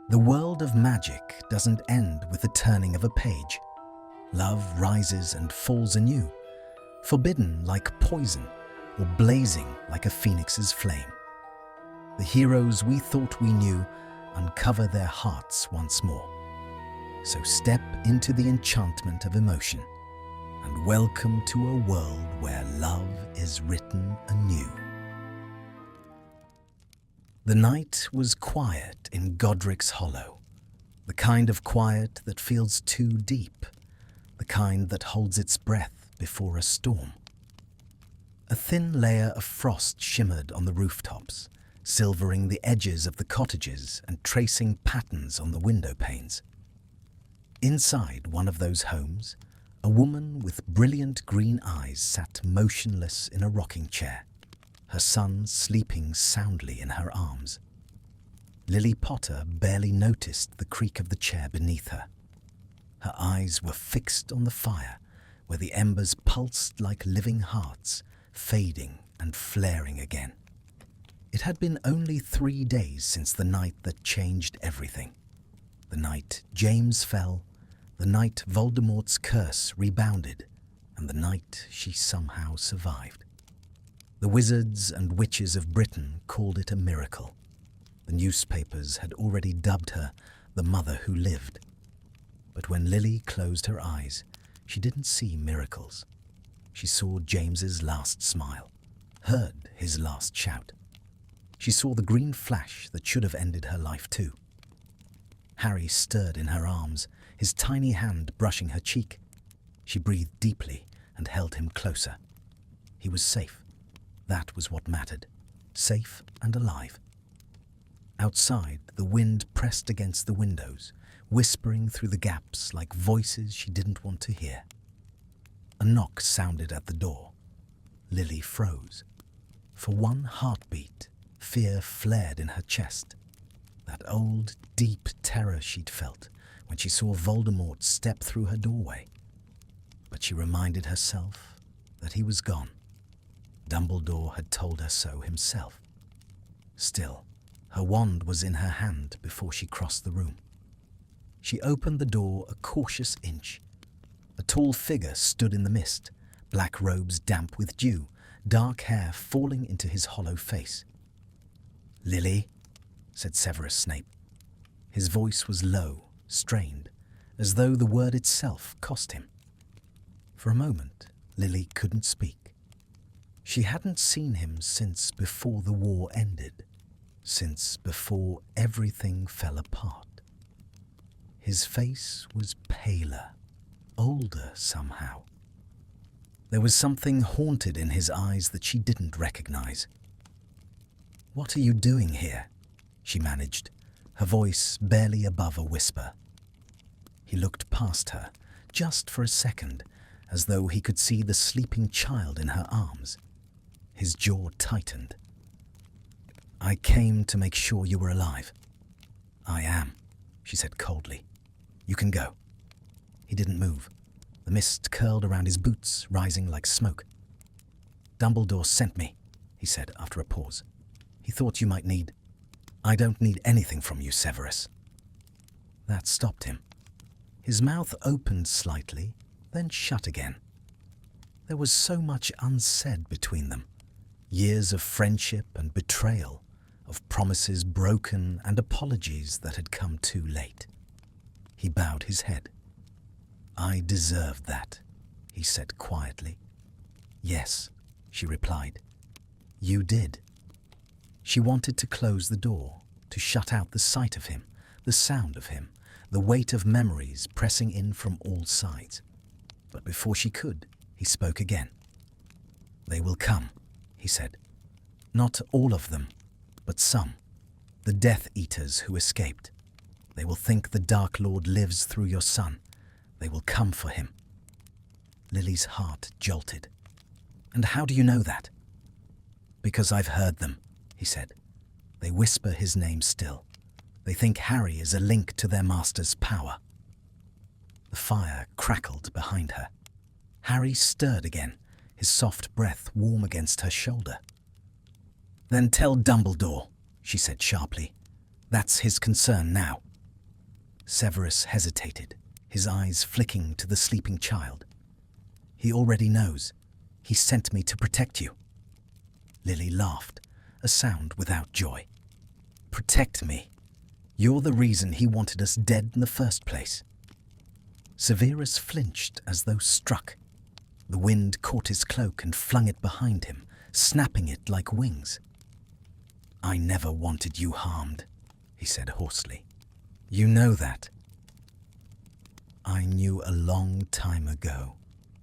The world of magic doesn't end with the turning of a page. Love rises and falls anew, forbidden like poison or blazing like a phoenix's flame. The heroes we thought we knew uncover their hearts once more. So step into the enchantment of emotion and welcome to a world where love is written anew. The night was quiet in Godric's Hollow, the kind of quiet that feels too deep, the kind that holds its breath before a storm. A thin layer of frost shimmered on the rooftops, silvering the edges of the cottages and tracing patterns on the window panes. Inside one of those homes, a woman with brilliant green eyes sat motionless in a rocking chair, her son sleeping soundly in her arms. Lily Potter barely noticed the creak of the chair beneath her. Her eyes were fixed on the fire, where the embers pulsed like living hearts, fading and flaring again. It had been only 3 days since the night that changed everything. The night James fell, the night Voldemort's curse rebounded, and the night she somehow survived. The wizards and witches of Britain called it a miracle. The newspapers had already dubbed her the mother who lived. But when Lily closed her eyes, she didn't see miracles. She saw James's last smile, heard his last shout. She saw the green flash that should have ended her life too. Harry stirred in her arms, his tiny hand brushing her cheek. She breathed deeply and held him closer. He was safe. That was what mattered, safe and alive. Outside, the wind pressed against the windows, whispering through the gaps like voices she didn't want to hear. A knock sounded at the door. Lily froze. For one heartbeat, fear flared in her chest. That old, deep terror she'd felt when she saw Voldemort step through her doorway. But she reminded herself that he was gone. Dumbledore had told her so himself. Still, her wand was in her hand before she crossed the room. She opened the door a cautious inch. A tall figure stood in the mist, black robes damp with dew, dark hair falling into his hollow face. "Lily," said Severus Snape. His voice was low, strained, as though the word itself cost him. For a moment, Lily couldn't speak. She hadn't seen him since before the war ended, since before everything fell apart. His face was paler, older somehow. There was something haunted in his eyes that she didn't recognize. "What are you doing here?" she managed, her voice barely above a whisper. He looked past her, just for a second, as though he could see the sleeping child in her arms. His jaw tightened. "I came to make sure you were alive." "I am," she said coldly. "You can go." He didn't move. The mist curled around his boots, rising like smoke. "Dumbledore sent me," he said after a pause. "He thought you might need—" "I don't need anything from you, Severus." That stopped him. His mouth opened slightly, then shut again. There was so much unsaid between them. Years of friendship and betrayal, of promises broken and apologies that had come too late. He bowed his head. "I deserved that," he said quietly. "Yes," she replied. "You did." She wanted to close the door, to shut out the sight of him, the sound of him, the weight of memories pressing in from all sides. But before she could, he spoke again. "They will come," he said. "Not all of them, but some. The Death Eaters who escaped. They will think the Dark Lord lives through your son. They will come for him." Lily's heart jolted. "And how do you know that?" "Because I've heard them," he said. "They whisper his name still. They think Harry is a link to their master's power." The fire crackled behind her. Harry stirred again, his soft breath warm against her shoulder. "Then tell Dumbledore," she said sharply. "That's his concern now. Severus hesitated, his eyes flicking to the sleeping child. "He already knows. He sent me to protect you." Lily laughed, a sound without joy. "Protect me? You're the reason he wanted us dead in the first place." Severus flinched as though struck. The wind caught his cloak and flung it behind him, snapping it like wings. "I never wanted you harmed," he said hoarsely. "You know that." "I knew a long time ago,"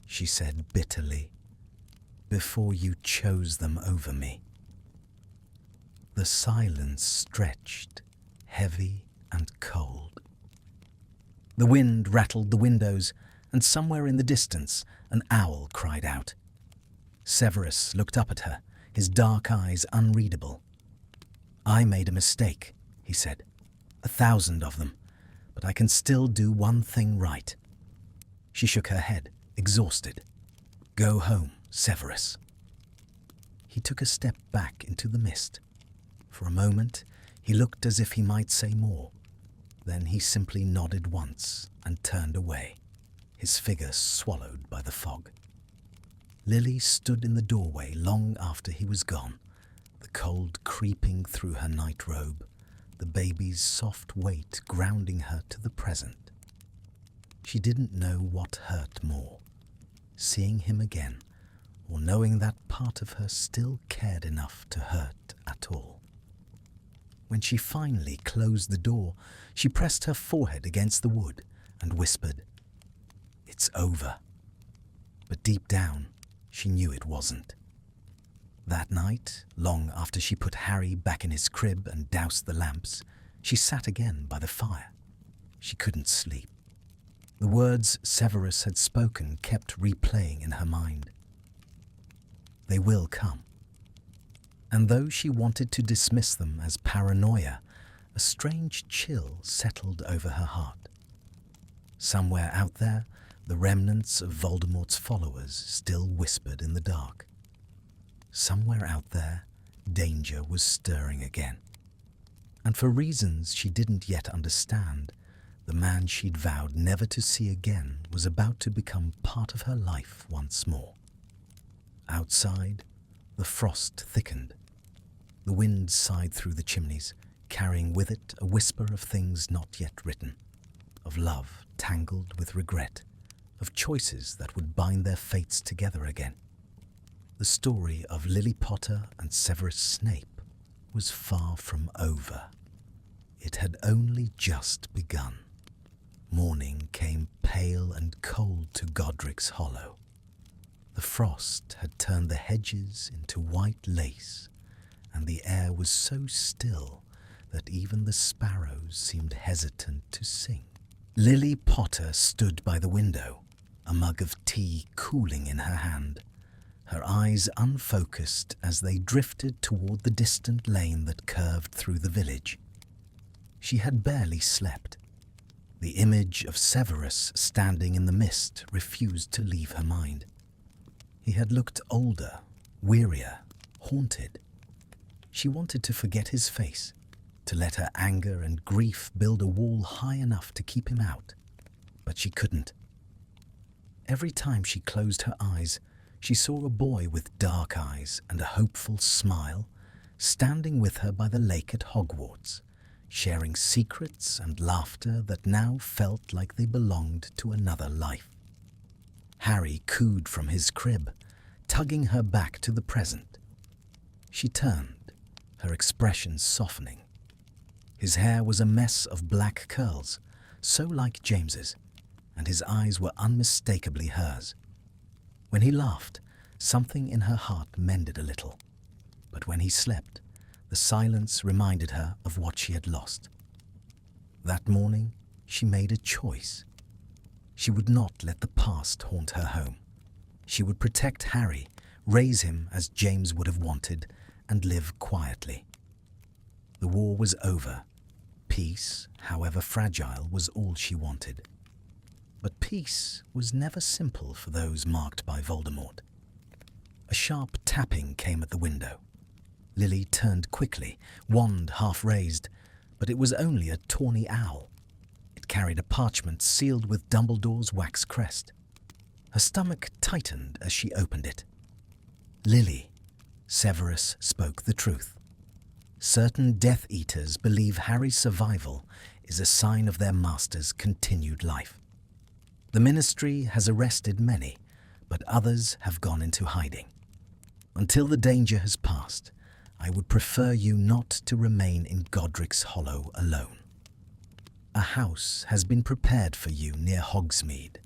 she said bitterly, "before you chose them over me." The silence stretched, heavy and cold. The wind rattled the windows, and somewhere in the distance an owl cried out. Severus looked up at her, his dark eyes unreadable. "I made a mistake," he said. "1,000 of them, but I can still do one thing right." She shook her head, exhausted. "Go home, Severus." He took a step back into the mist. For a moment, he looked as if he might say more. Then he simply nodded once and turned away, his figure swallowed by the fog. Lily stood in the doorway long after he was gone, the cold creeping through her night robe, the baby's soft weight grounding her to the present. She didn't know what hurt more, seeing him again, or knowing that part of her still cared enough to hurt at all. When she finally closed the door, she pressed her forehead against the wood and whispered, "It's over." But deep down, she knew it wasn't. That night, long after she put Harry back in his crib and doused the lamps, she sat again by the fire. She couldn't sleep. The words Severus had spoken kept replaying in her mind. They will come. And though she wanted to dismiss them as paranoia, a strange chill settled over her heart. Somewhere out there, the remnants of Voldemort's followers still whispered in the dark. Somewhere out there, danger was stirring again. And for reasons she didn't yet understand, the man she'd vowed never to see again was about to become part of her life once more. Outside, the frost thickened. The wind sighed through the chimneys, carrying with it a whisper of things not yet written, of love tangled with regret, of choices that would bind their fates together again. The story of Lily Potter and Severus Snape was far from over. It had only just begun. Morning came pale and cold to Godric's Hollow. The frost had turned the hedges into white lace, and the air was so still that even the sparrows seemed hesitant to sing. Lily Potter stood by the window, a mug of tea cooling in her hand, her eyes unfocused as they drifted toward the distant lane that curved through the village. She had barely slept. The image of Severus standing in the mist refused to leave her mind. He had looked older, wearier, haunted. She wanted to forget his face, to let her anger and grief build a wall high enough to keep him out, but she couldn't. Every time she closed her eyes, she saw a boy with dark eyes and a hopeful smile standing with her by the lake at Hogwarts, sharing secrets and laughter that now felt like they belonged to another life. Harry cooed from his crib, tugging her back to the present. She turned, her expression softening. His hair was a mess of black curls, so like James's, and his eyes were unmistakably hers. When he laughed, something in her heart mended a little. But when he slept, the silence reminded her of what she had lost. That morning, she made a choice. She would not let the past haunt her home. She would protect Harry, raise him as James would have wanted, and live quietly. The war was over. Peace, however fragile, was all she wanted. But peace was never simple for those marked by Voldemort. A sharp tapping came at the window. Lily turned quickly, wand half raised, but it was only a tawny owl. It carried a parchment sealed with Dumbledore's wax crest. Her stomach tightened as she opened it. Lily, Severus spoke the truth. Certain Death Eaters believe Harry's survival is a sign of their master's continued life. The Ministry has arrested many, but others have gone into hiding. Until the danger has passed, I would prefer you not to remain in Godric's Hollow alone. A house has been prepared for you near Hogsmeade,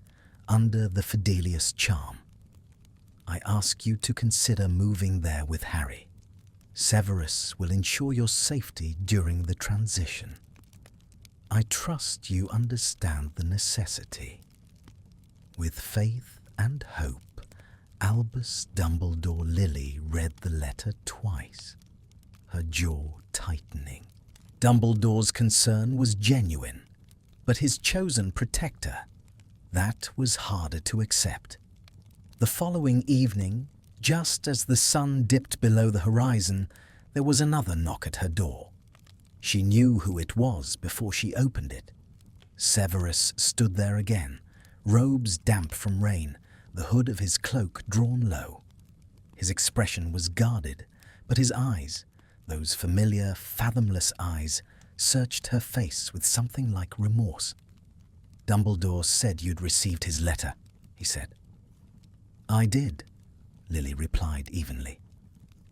under the Fidelius charm. I ask you to consider moving there with Harry. Severus will ensure your safety during the transition. I trust you understand the necessity. With faith and hope, Albus Dumbledore Lily read the letter twice, her jaw tightening. Dumbledore's concern was genuine, but his chosen protector, that was harder to accept. The following evening, just as the sun dipped below the horizon, there was another knock at her door. She knew who it was before she opened it. Severus stood there again, robes damp from rain, the hood of his cloak drawn low. His expression was guarded, but his eyes, those familiar, fathomless eyes, searched her face with something like remorse. "Dumbledore said you'd received his letter," he said. "I did," Lily replied evenly.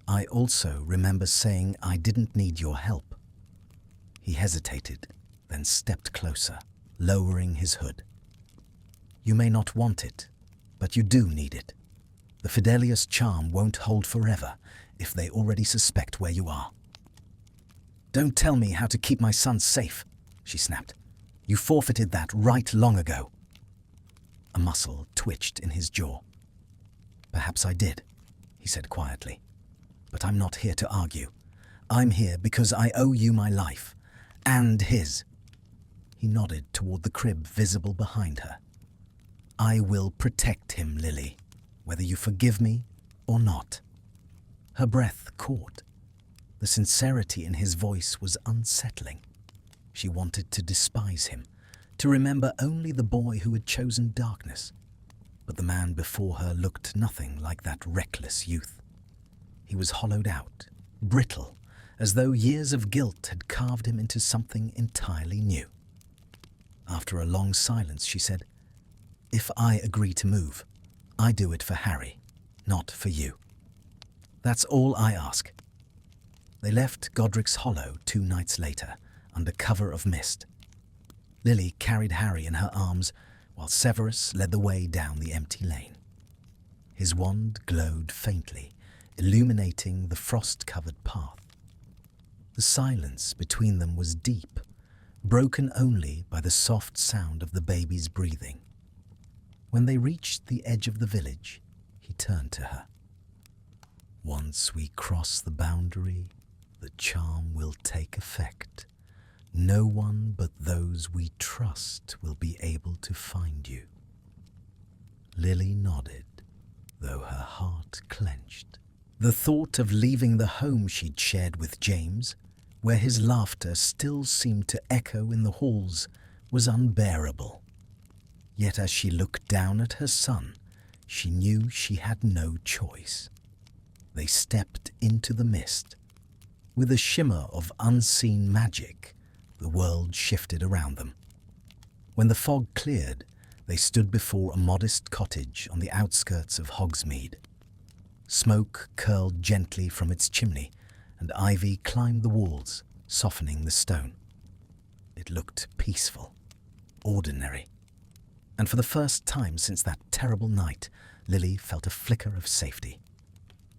"I also remember saying I didn't need your help." He hesitated, then stepped closer, lowering his hood. "You may not want it, but you do need it. The Fidelius charm won't hold forever if they already suspect where you are." "Don't tell me how to keep my son safe," she snapped. "You forfeited that right long ago." A muscle twitched in his jaw. "Perhaps I did," he said quietly. "But I'm not here to argue. I'm here because I owe you my life, and his." He nodded toward the crib visible behind her. "I will protect him, Lily, whether you forgive me or not." Her breath caught. The sincerity in his voice was unsettling. She wanted to despise him, to remember only the boy who had chosen darkness. But the man before her looked nothing like that reckless youth. He was hollowed out, brittle, as though years of guilt had carved him into something entirely new. After a long silence, she said, "If I agree to move, I do it for Harry, not for you. That's all I ask." They left Godric's Hollow 2 nights later, under cover of mist. Lily carried Harry in her arms, while Severus led the way down the empty lane. His wand glowed faintly, illuminating the frost-covered path. The silence between them was deep, broken only by the soft sound of the baby's breathing. When they reached the edge of the village, he turned to her. "Once we cross the boundary, the charm will take effect. No one but those we trust will be able to find you." Lily nodded, though her heart clenched. The thought of leaving the home she'd shared with James, where his laughter still seemed to echo in the halls, was unbearable. Yet as she looked down at her son, she knew she had no choice. They stepped into the mist. With a shimmer of unseen magic, the world shifted around them. When the fog cleared, they stood before a modest cottage on the outskirts of Hogsmeade. Smoke curled gently from its chimney, and ivy climbed the walls, softening the stone. It looked peaceful, ordinary. And for the first time since that terrible night, Lily felt a flicker of safety.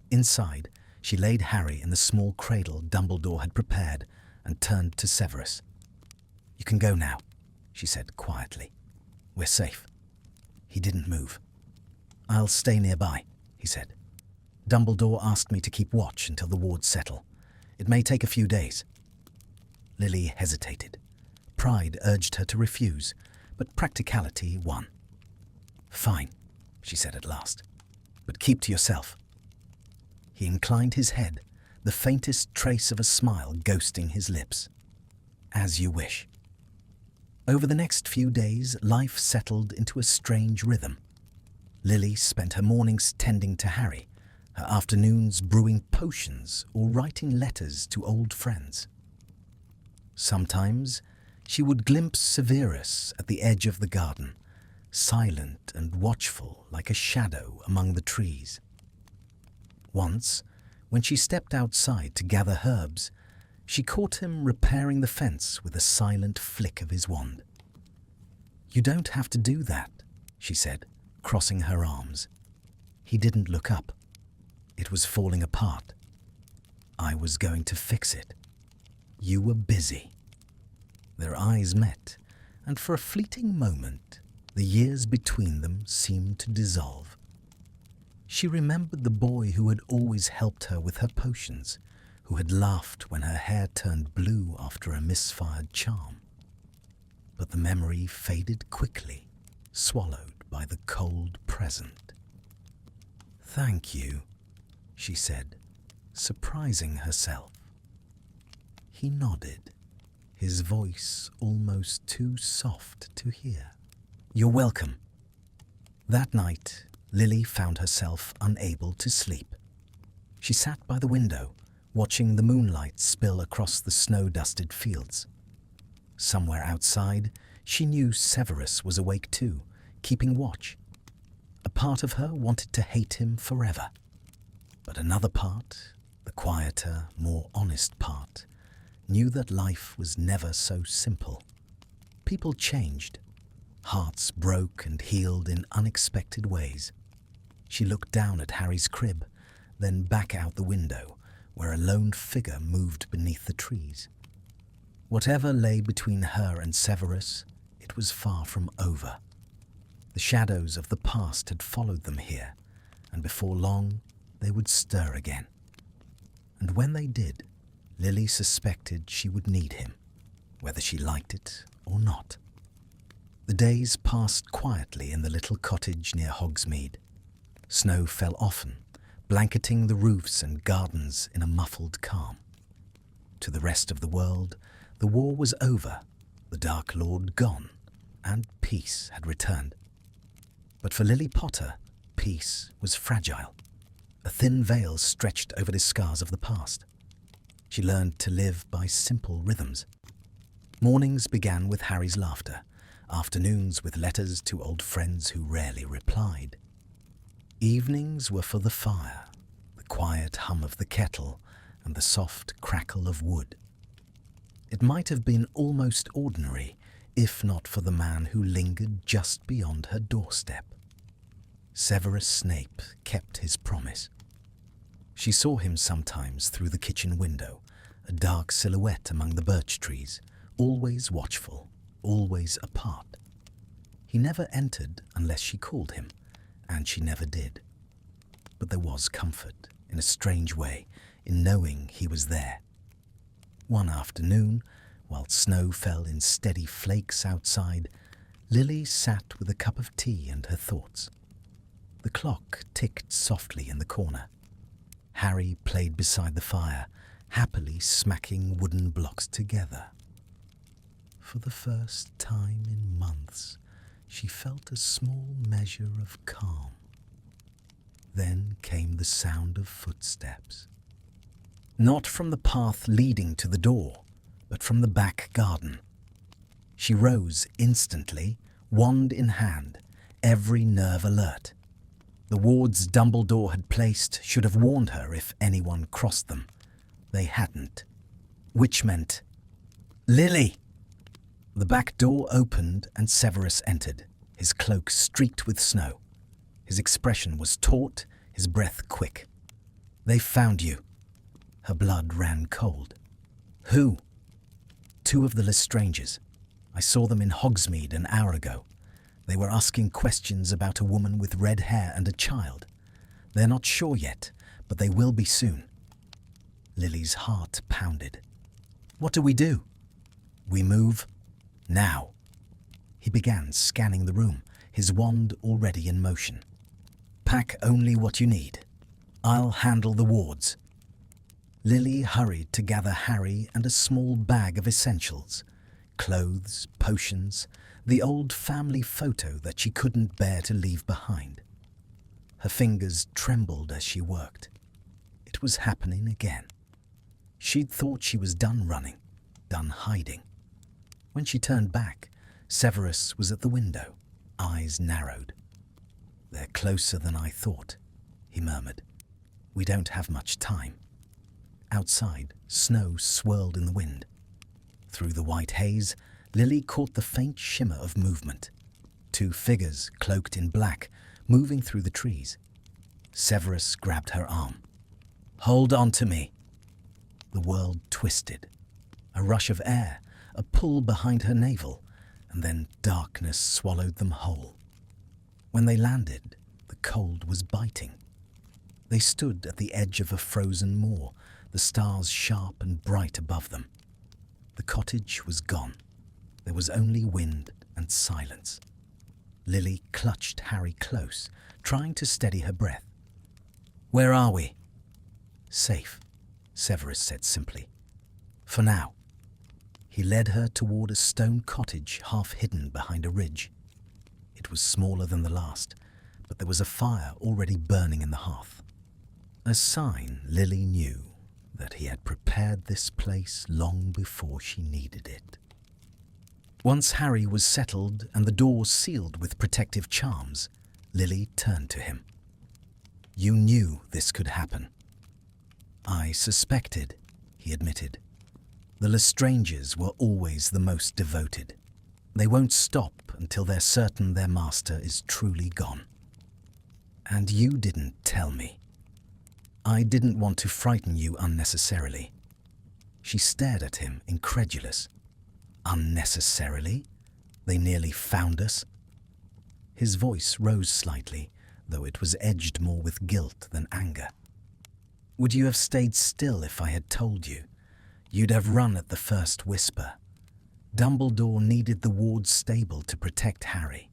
Inside, she laid Harry in the small cradle Dumbledore had prepared and turned to Severus. "You can go now," she said quietly. "We're safe." He didn't move. "I'll stay nearby," he said. "Dumbledore asked me to keep watch until the wards settle. It may take a few days." Lily hesitated. Pride urged her to refuse, but practicality won. "Fine," she said at last, "but keep to yourself." He inclined his head, the faintest trace of a smile ghosting his lips. "As you wish." Over the next few days, life settled into a strange rhythm. Lily spent her mornings tending to Harry, her afternoons brewing potions or writing letters to old friends. Sometimes she would glimpse Severus at the edge of the garden, silent and watchful like a shadow among the trees. Once, when she stepped outside to gather herbs, she caught him repairing the fence with a silent flick of his wand. "You don't have to do that," she said, crossing her arms. He didn't look up. It was falling apart. "I was going to fix it. You were busy." Their eyes met, and for a fleeting moment, the years between them seemed to dissolve. She remembered the boy who had always helped her with her potions, who had laughed when her hair turned blue after a misfired charm. But the memory faded quickly, swallowed by the cold present. "Thank you," she said, surprising herself. He nodded, his voice almost too soft to hear. "You're welcome." That night, Lily found herself unable to sleep. She sat by the window, watching the moonlight spill across the snow-dusted fields. Somewhere outside, she knew Severus was awake too, keeping watch. A part of her wanted to hate him forever. But another part, the quieter, more honest part, knew that life was never so simple. People changed. Hearts broke and healed in unexpected ways. She looked down at Harry's crib, then back out the window, where a lone figure moved beneath the trees. Whatever lay between her and Severus, it was far from over. The shadows of the past had followed them here, and before long they would stir again. And when they did, Lily suspected she would need him, whether she liked it or not. The days passed quietly in the little cottage near Hogsmeade. Snow fell often, blanketing the roofs and gardens in a muffled calm. To the rest of the world, the war was over, the Dark Lord gone, and peace had returned. But for Lily Potter, peace was fragile. A thin veil stretched over the scars of the past. She learned to live by simple rhythms. Mornings began with Harry's laughter, afternoons with letters to old friends who rarely replied. Evenings were for the fire, the quiet hum of the kettle, and the soft crackle of wood. It might have been almost ordinary, if not for the man who lingered just beyond her doorstep. Severus Snape kept his promise. She saw him sometimes through the kitchen window, a dark silhouette among the birch trees, always watchful, always apart. He never entered unless she called him, and she never did. But there was comfort, in a strange way, in knowing he was there. One afternoon, while snow fell in steady flakes outside, Lily sat with a cup of tea and her thoughts. The clock ticked softly in the corner. Harry played beside the fire, happily smacking wooden blocks together. For the first time in months, she felt a small measure of calm. Then came the sound of footsteps. Not from the path leading to the door, but from the back garden. She rose instantly, wand in hand, every nerve alert. The wards Dumbledore had placed should have warned her if anyone crossed them. They hadn't. Which meant, "Lily!" The back door opened and Severus entered, his cloak streaked with snow. His expression was taut, his breath quick. "They found you." Her blood ran cold. "Who?" "Two of the Lestrangers. I saw them in Hogsmeade an hour ago. They were asking questions about a woman with red hair and a child. They're not sure yet, but they will be soon." Lily's heart pounded. "What do we do?" "We move. Now." He began scanning the room, his wand already in motion. "Pack only what you need. I'll handle the wards." Lily hurried to gather Harry and a small bag of essentials. clothes, potions, the old family photo that she couldn't bear to leave behind. Her fingers trembled as she worked. It was happening again. She'd thought she was done running, done hiding. When she turned back, Severus was at the window, eyes narrowed. "They're closer than I thought," he murmured. "We don't have much time." Outside, snow swirled in the wind. Through the white haze, Lily caught the faint shimmer of movement. Two figures, cloaked in black, moving through the trees. Severus grabbed her arm. "Hold on to me." The world twisted. A rush of air, a pull behind her navel, and then darkness swallowed them whole. When they landed, the cold was biting. They stood at the edge of a frozen moor, the stars sharp and bright above them. The cottage was gone. There was only wind and silence. Lily clutched Harry close, trying to steady her breath. "Where are we?" "Safe," Severus said simply. "For now." He led her toward a stone cottage half hidden behind a ridge. It was smaller than the last, but there was a fire already burning in the hearth. A sign Lily knew that he had prepared this place long before she needed it. Once Harry was settled and the door sealed with protective charms, Lily turned to him. "You knew this could happen." "I suspected," he admitted. "The Lestranges were always the most devoted. They won't stop until they're certain their master is truly gone." "And you didn't tell me." "I didn't want to frighten you unnecessarily." She stared at him, incredulous. "Unnecessarily? They nearly found us?" His voice rose slightly, though it was edged more with guilt than anger. "Would you have stayed still if I had told you? You'd have run at the first whisper. Dumbledore needed the ward's stable to protect Harry.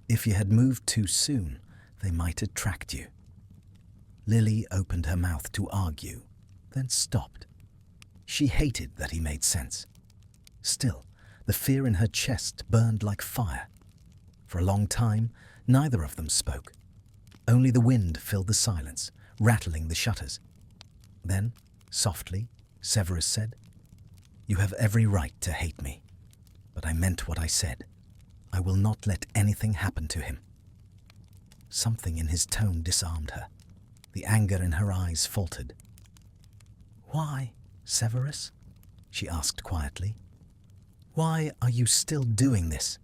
If you had moved too soon, they might attract you." Lily opened her mouth to argue, then stopped. She hated that he made sense. Still, the fear in her chest burned like fire. For a long time, neither of them spoke. Only the wind filled the silence, rattling the shutters. Then, softly, Severus said, "You have every right to hate me, but I meant what I said. I will not let anything happen to him." Something in his tone disarmed her. The anger in her eyes faltered. "Why, Severus?" she asked quietly. "Why are you still doing this?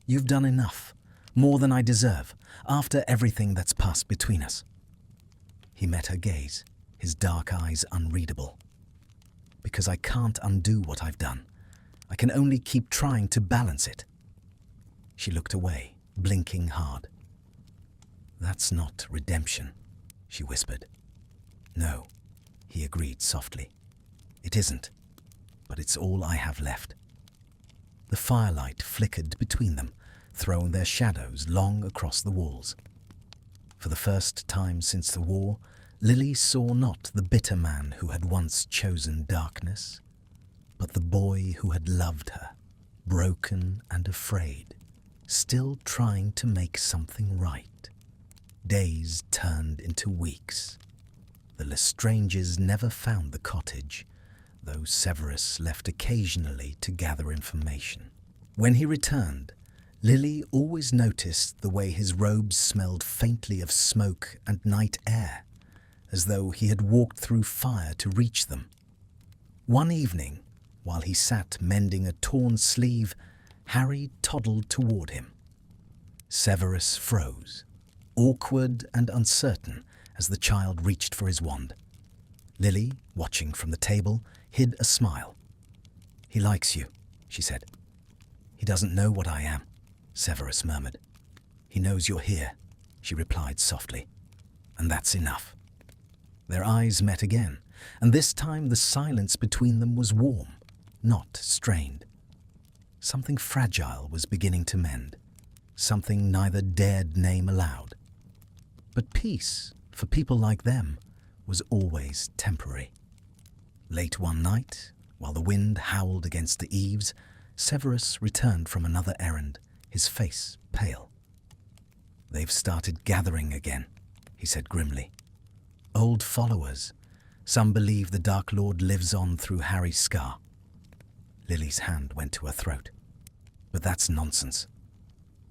You've done enough, more than I deserve, after everything that's passed between us." He met her gaze, his dark eyes unreadable. "Because I can't undo what I've done. I can only keep trying to balance it." She looked away, blinking hard. "That's not redemption," she whispered. "No," he agreed softly. "It isn't, but it's all I have left." The firelight flickered between them, throwing their shadows long across the walls. For the first time since the war, Lily saw not the bitter man who had once chosen darkness, but the boy who had loved her, broken and afraid, still trying to make something right. Days turned into weeks. The Lestranges never found the cottage, though Severus left occasionally to gather information. When he returned, Lily always noticed the way his robes smelled faintly of smoke and night air, as though he had walked through fire to reach them. One evening, while he sat mending a torn sleeve, Harry toddled toward him. Severus froze, awkward and uncertain as the child reached for his wand. Lily, watching from the table, hid a smile. "He likes you," she said. "He doesn't know what I am," Severus murmured. "He knows you're here," she replied softly. "And that's enough." Their eyes met again, and this time the silence between them was warm, not strained. Something fragile was beginning to mend, something neither dared name aloud. But peace, for people like them, was always temporary. Late one night, while the wind howled against the eaves, Severus returned from another errand, his face pale. "They've started gathering again," he said grimly. "Old followers. Some believe the Dark Lord lives on through Harry's scar." Lily's hand went to her throat. "But that's nonsense."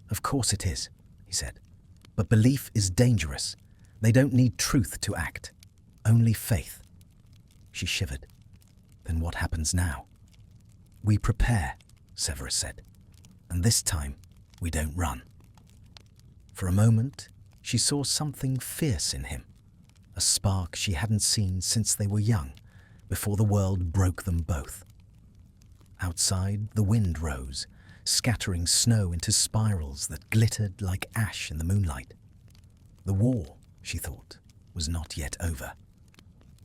"Of course it is," he said. "But belief is dangerous. They don't need truth to act, only faith." She shivered. "Then what happens now?" "We prepare," Severus said. "And this time, we don't run." For a moment, she saw something fierce in him, a spark she hadn't seen since they were young, before the world broke them both. Outside, the wind rose, scattering snow into spirals that glittered like ash in the moonlight. The war, she thought, was not yet over.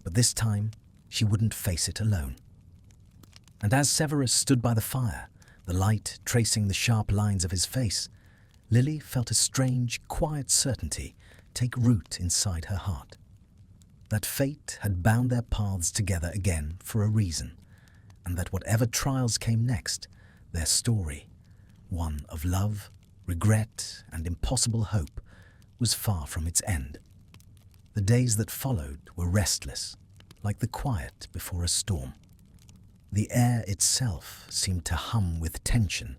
But this time, she wouldn't face it alone. And as Severus stood by the fire, the light tracing the sharp lines of his face, Lily felt a strange, quiet certainty take root inside her heart. That fate had bound their paths together again for a reason, and that whatever trials came next, their story, one of love, regret, and impossible hope, was far from its end. The days that followed were restless, like the quiet before a storm. The air itself seemed to hum with tension,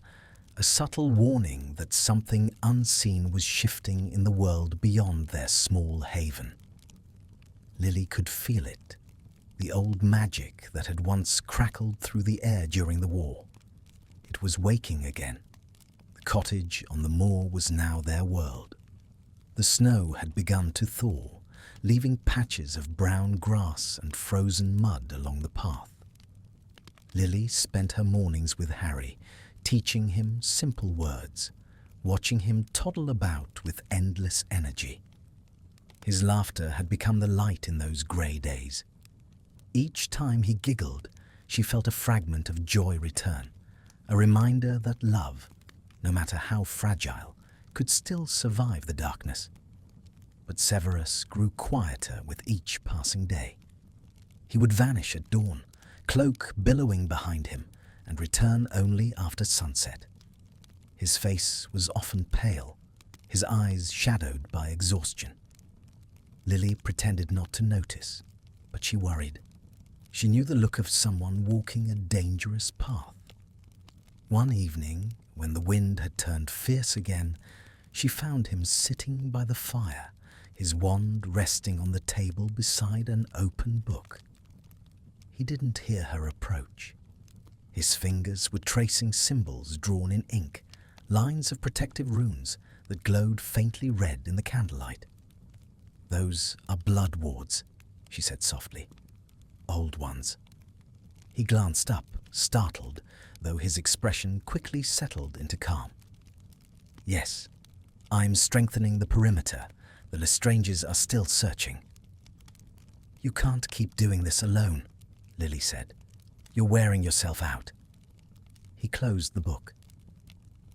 a subtle warning that something unseen was shifting in the world beyond their small haven. Lily could feel it, the old magic that had once crackled through the air during the war. It was waking again. The cottage on the moor was now their world. The snow had begun to thaw, leaving patches of brown grass and frozen mud along the path. Lily spent her mornings with Harry, teaching him simple words, watching him toddle about with endless energy. His laughter had become the light in those grey days. Each time he giggled, she felt a fragment of joy return, a reminder that love, no matter how fragile, could still survive the darkness. But Severus grew quieter with each passing day. He would vanish at dawn, cloak billowing behind him, and return only after sunset. His face was often pale, his eyes shadowed by exhaustion. Lily pretended not to notice, but she worried. She knew the look of someone walking a dangerous path. One evening, when the wind had turned fierce again, she found him sitting by the fire, his wand resting on the table beside an open book. He didn't hear her approach. His fingers were tracing symbols drawn in ink, lines of protective runes that glowed faintly red in the candlelight. "Those are blood wards," she said softly. "Old ones." He glanced up, startled, though his expression quickly settled into calm. "Yes, I'm strengthening the perimeter. The Lestranges are still searching." "You can't keep doing this alone," Lily said. "You're wearing yourself out." He closed the book.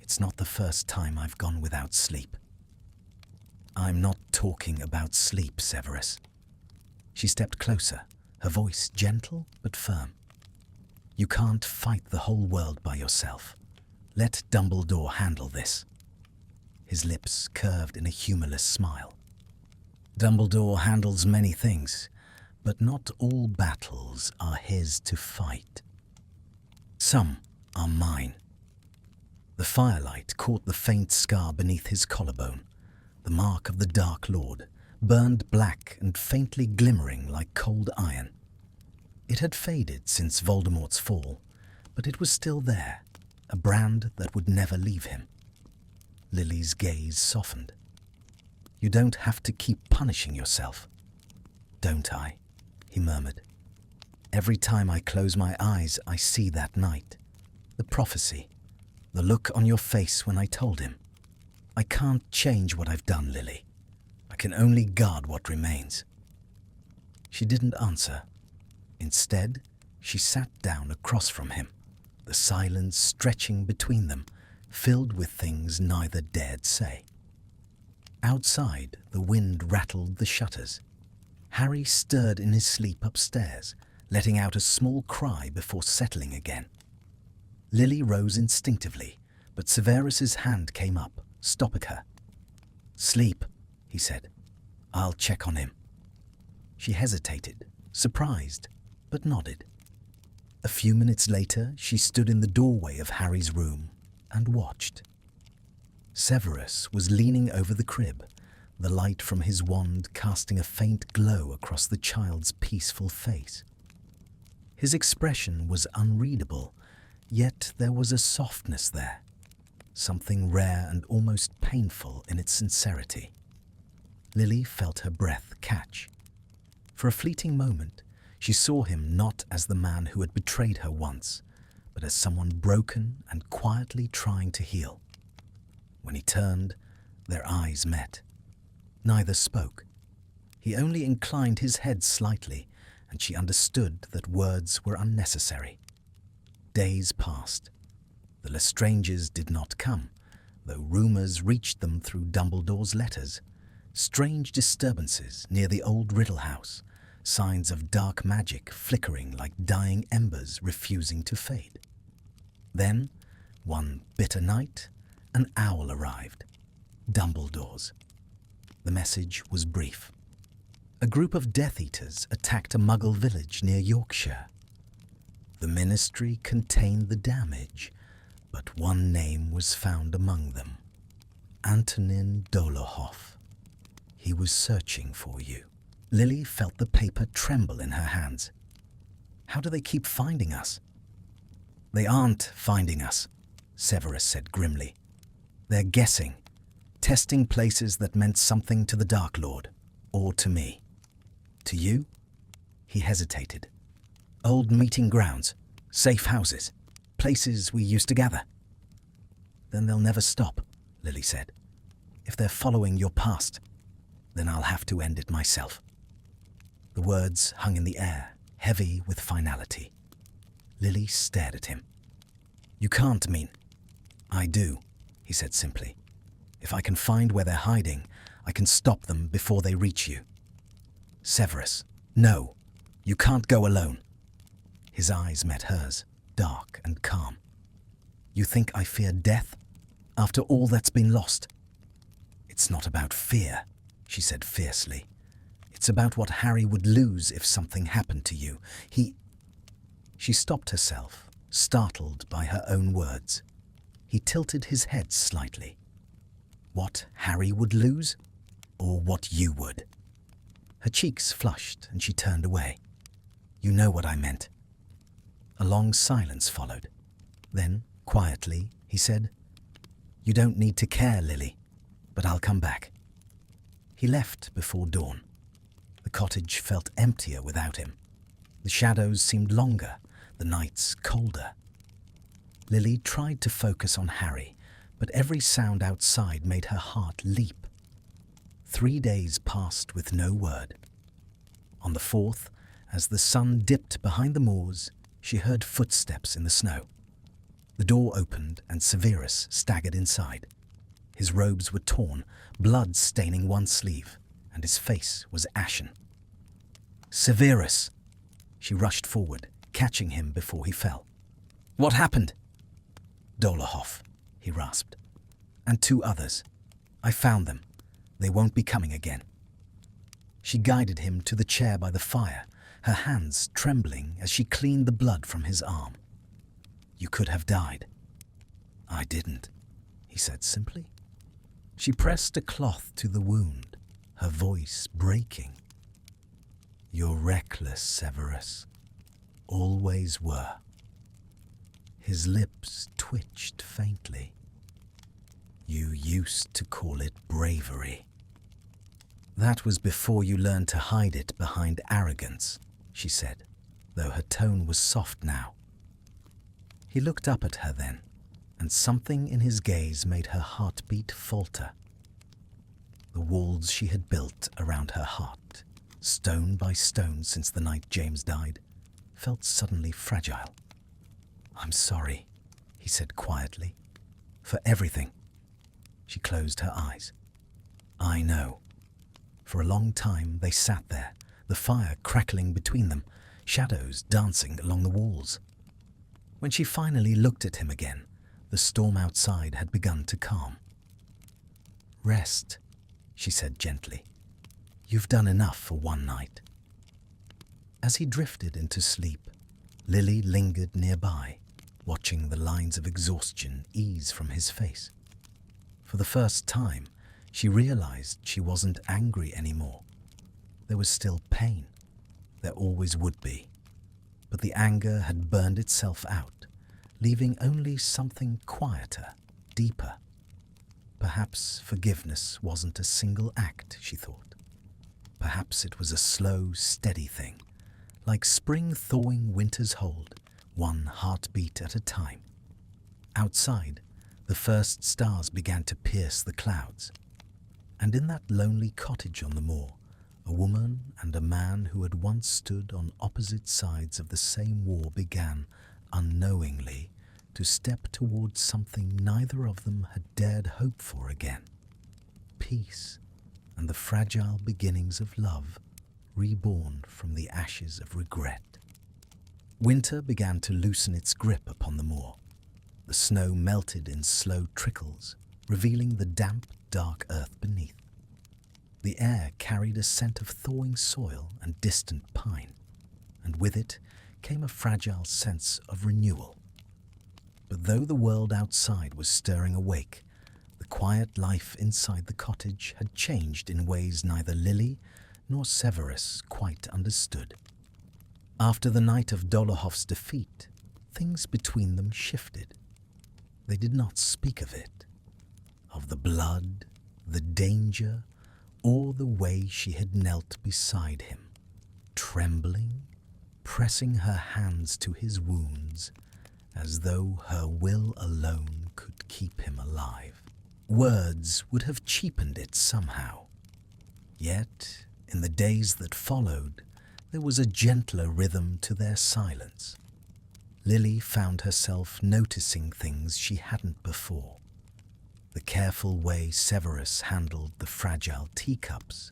"It's not the first time I've gone without sleep." "I'm not talking about sleep, Severus." She stepped closer, her voice gentle but firm. "You can't fight the whole world by yourself. Let Dumbledore handle this." His lips curved in a humorless smile. "Dumbledore handles many things, but not all battles are his to fight. Some are mine." The firelight caught the faint scar beneath his collarbone, the mark of the Dark Lord, burned black and faintly glimmering like cold iron. It had faded since Voldemort's fall, but it was still there, a brand that would never leave him. Lily's gaze softened. "You don't have to keep punishing yourself." "Don't I?" he murmured. "Every time I close my eyes, I see that night. The prophecy, the look on your face when I told him. I can't change what I've done, Lily. I can only guard what remains." She didn't answer. Instead, she sat down across from him, the silence stretching between them, filled with things neither dared say. Outside, the wind rattled the shutters. Harry stirred in his sleep upstairs, letting out a small cry before settling again. Lily rose instinctively, but Severus's hand came up, stopping her. "Sleep," he said. "I'll check on him." She hesitated, surprised, but nodded. A few minutes later, she stood in the doorway of Harry's room and watched. Severus was leaning over the crib, the light from his wand casting a faint glow across the child's peaceful face. His expression was unreadable, yet there was a softness there, something rare and almost painful in its sincerity. Lily felt her breath catch. For a fleeting moment, she saw him not as the man who had betrayed her once, but as someone broken and quietly trying to heal. When he turned, their eyes met. Neither spoke. He only inclined his head slightly, and she understood that words were unnecessary. Days passed. The Lestranges did not come, though rumours reached them through Dumbledore's letters. Strange disturbances near the old Riddle House, signs of dark magic flickering like dying embers refusing to fade. Then, one bitter night, an owl arrived. Dumbledore's. The message was brief. A group of Death Eaters attacked a Muggle village near Yorkshire. The Ministry contained the damage, but one name was found among them. Antonin Dolohov. He was searching for you. Lily felt the paper tremble in her hands. How do they keep finding us? They aren't finding us, Severus said grimly. They're guessing, testing places that meant something to the Dark Lord, or to me. To you? He hesitated. Old meeting grounds, safe houses, places we used to gather. Then they'll never stop, Lily said. If they're following your past, then I'll have to end it myself. The words hung in the air, heavy with finality. Lily stared at him. You can't mean. I do, he said simply. If I can find where they're hiding, I can stop them before they reach you. Severus, no, you can't go alone. His eyes met hers, dark and calm. You think I fear death? After all that's been lost? It's not about fear, she said fiercely. It's about what Harry would lose if something happened to you. She stopped herself, startled by her own words. He tilted his head slightly. What Harry would lose? Or what you would? Her cheeks flushed and she turned away. You know what I meant. A long silence followed. Then, quietly, he said, You don't need to care, Lily, but I'll come back. He left before dawn. The cottage felt emptier without him. The shadows seemed longer, the nights colder. Lily tried to focus on Harry, but every sound outside made her heart leap. 3 days passed with no word. On the 4th, as the sun dipped behind the moors, she heard footsteps in the snow. The door opened and Severus staggered inside. His robes were torn, blood staining one sleeve, and his face was ashen. Severus! She rushed forward, catching him before he fell. What happened? Dolohov, he rasped. And 2 others. I found them. They won't be coming again. She guided him to the chair by the fire, her hands trembling as she cleaned the blood from his arm. You could have died. I didn't, he said simply. She pressed a cloth to the wound, her voice breaking. You're reckless, Severus. Always were. His lips twitched faintly. You used to call it bravery. That was before you learned to hide it behind arrogance, she said, though her tone was soft now. He looked up at her then, and something in his gaze made her heartbeat falter. The walls she had built around her heart, stone by stone since the night James died, felt suddenly fragile. I'm sorry, he said quietly, for everything. She closed her eyes. I know. For a long time they sat there, the fire crackling between them, shadows dancing along the walls. When she finally looked at him again, the storm outside had begun to calm. "Rest," she said gently. "You've done enough for one night." As he drifted into sleep, Lily lingered nearby, watching the lines of exhaustion ease from his face. For the first time, she realized she wasn't angry anymore. There was still pain. There always would be. But the anger had burned itself out, leaving only something quieter, deeper. Perhaps forgiveness wasn't a single act, she thought. Perhaps it was a slow, steady thing, like spring thawing winter's hold, one heartbeat at a time. Outside, the first stars began to pierce the clouds. And in that lonely cottage on the moor, a woman and a man who had once stood on opposite sides of the same war began, unknowingly, to step towards something neither of them had dared hope for again. Peace and the fragile beginnings of love, reborn from the ashes of regret. Winter began to loosen its grip upon the moor. The snow melted in slow trickles, revealing the damp, dark earth beneath. The air carried a scent of thawing soil and distant pine, and with it came a fragile sense of renewal. But though the world outside was stirring awake, the quiet life inside the cottage had changed in ways neither Lily nor Severus quite understood. After the night of Dolohov's defeat, things between them shifted. They did not speak of it, of the blood, the danger, or the way she had knelt beside him, trembling, pressing her hands to his wounds, as though her will alone could keep him alive. Words would have cheapened it somehow. Yet, in the days that followed, there was a gentler rhythm to their silence. Lily found herself noticing things she hadn't before. The careful way Severus handled the fragile teacups,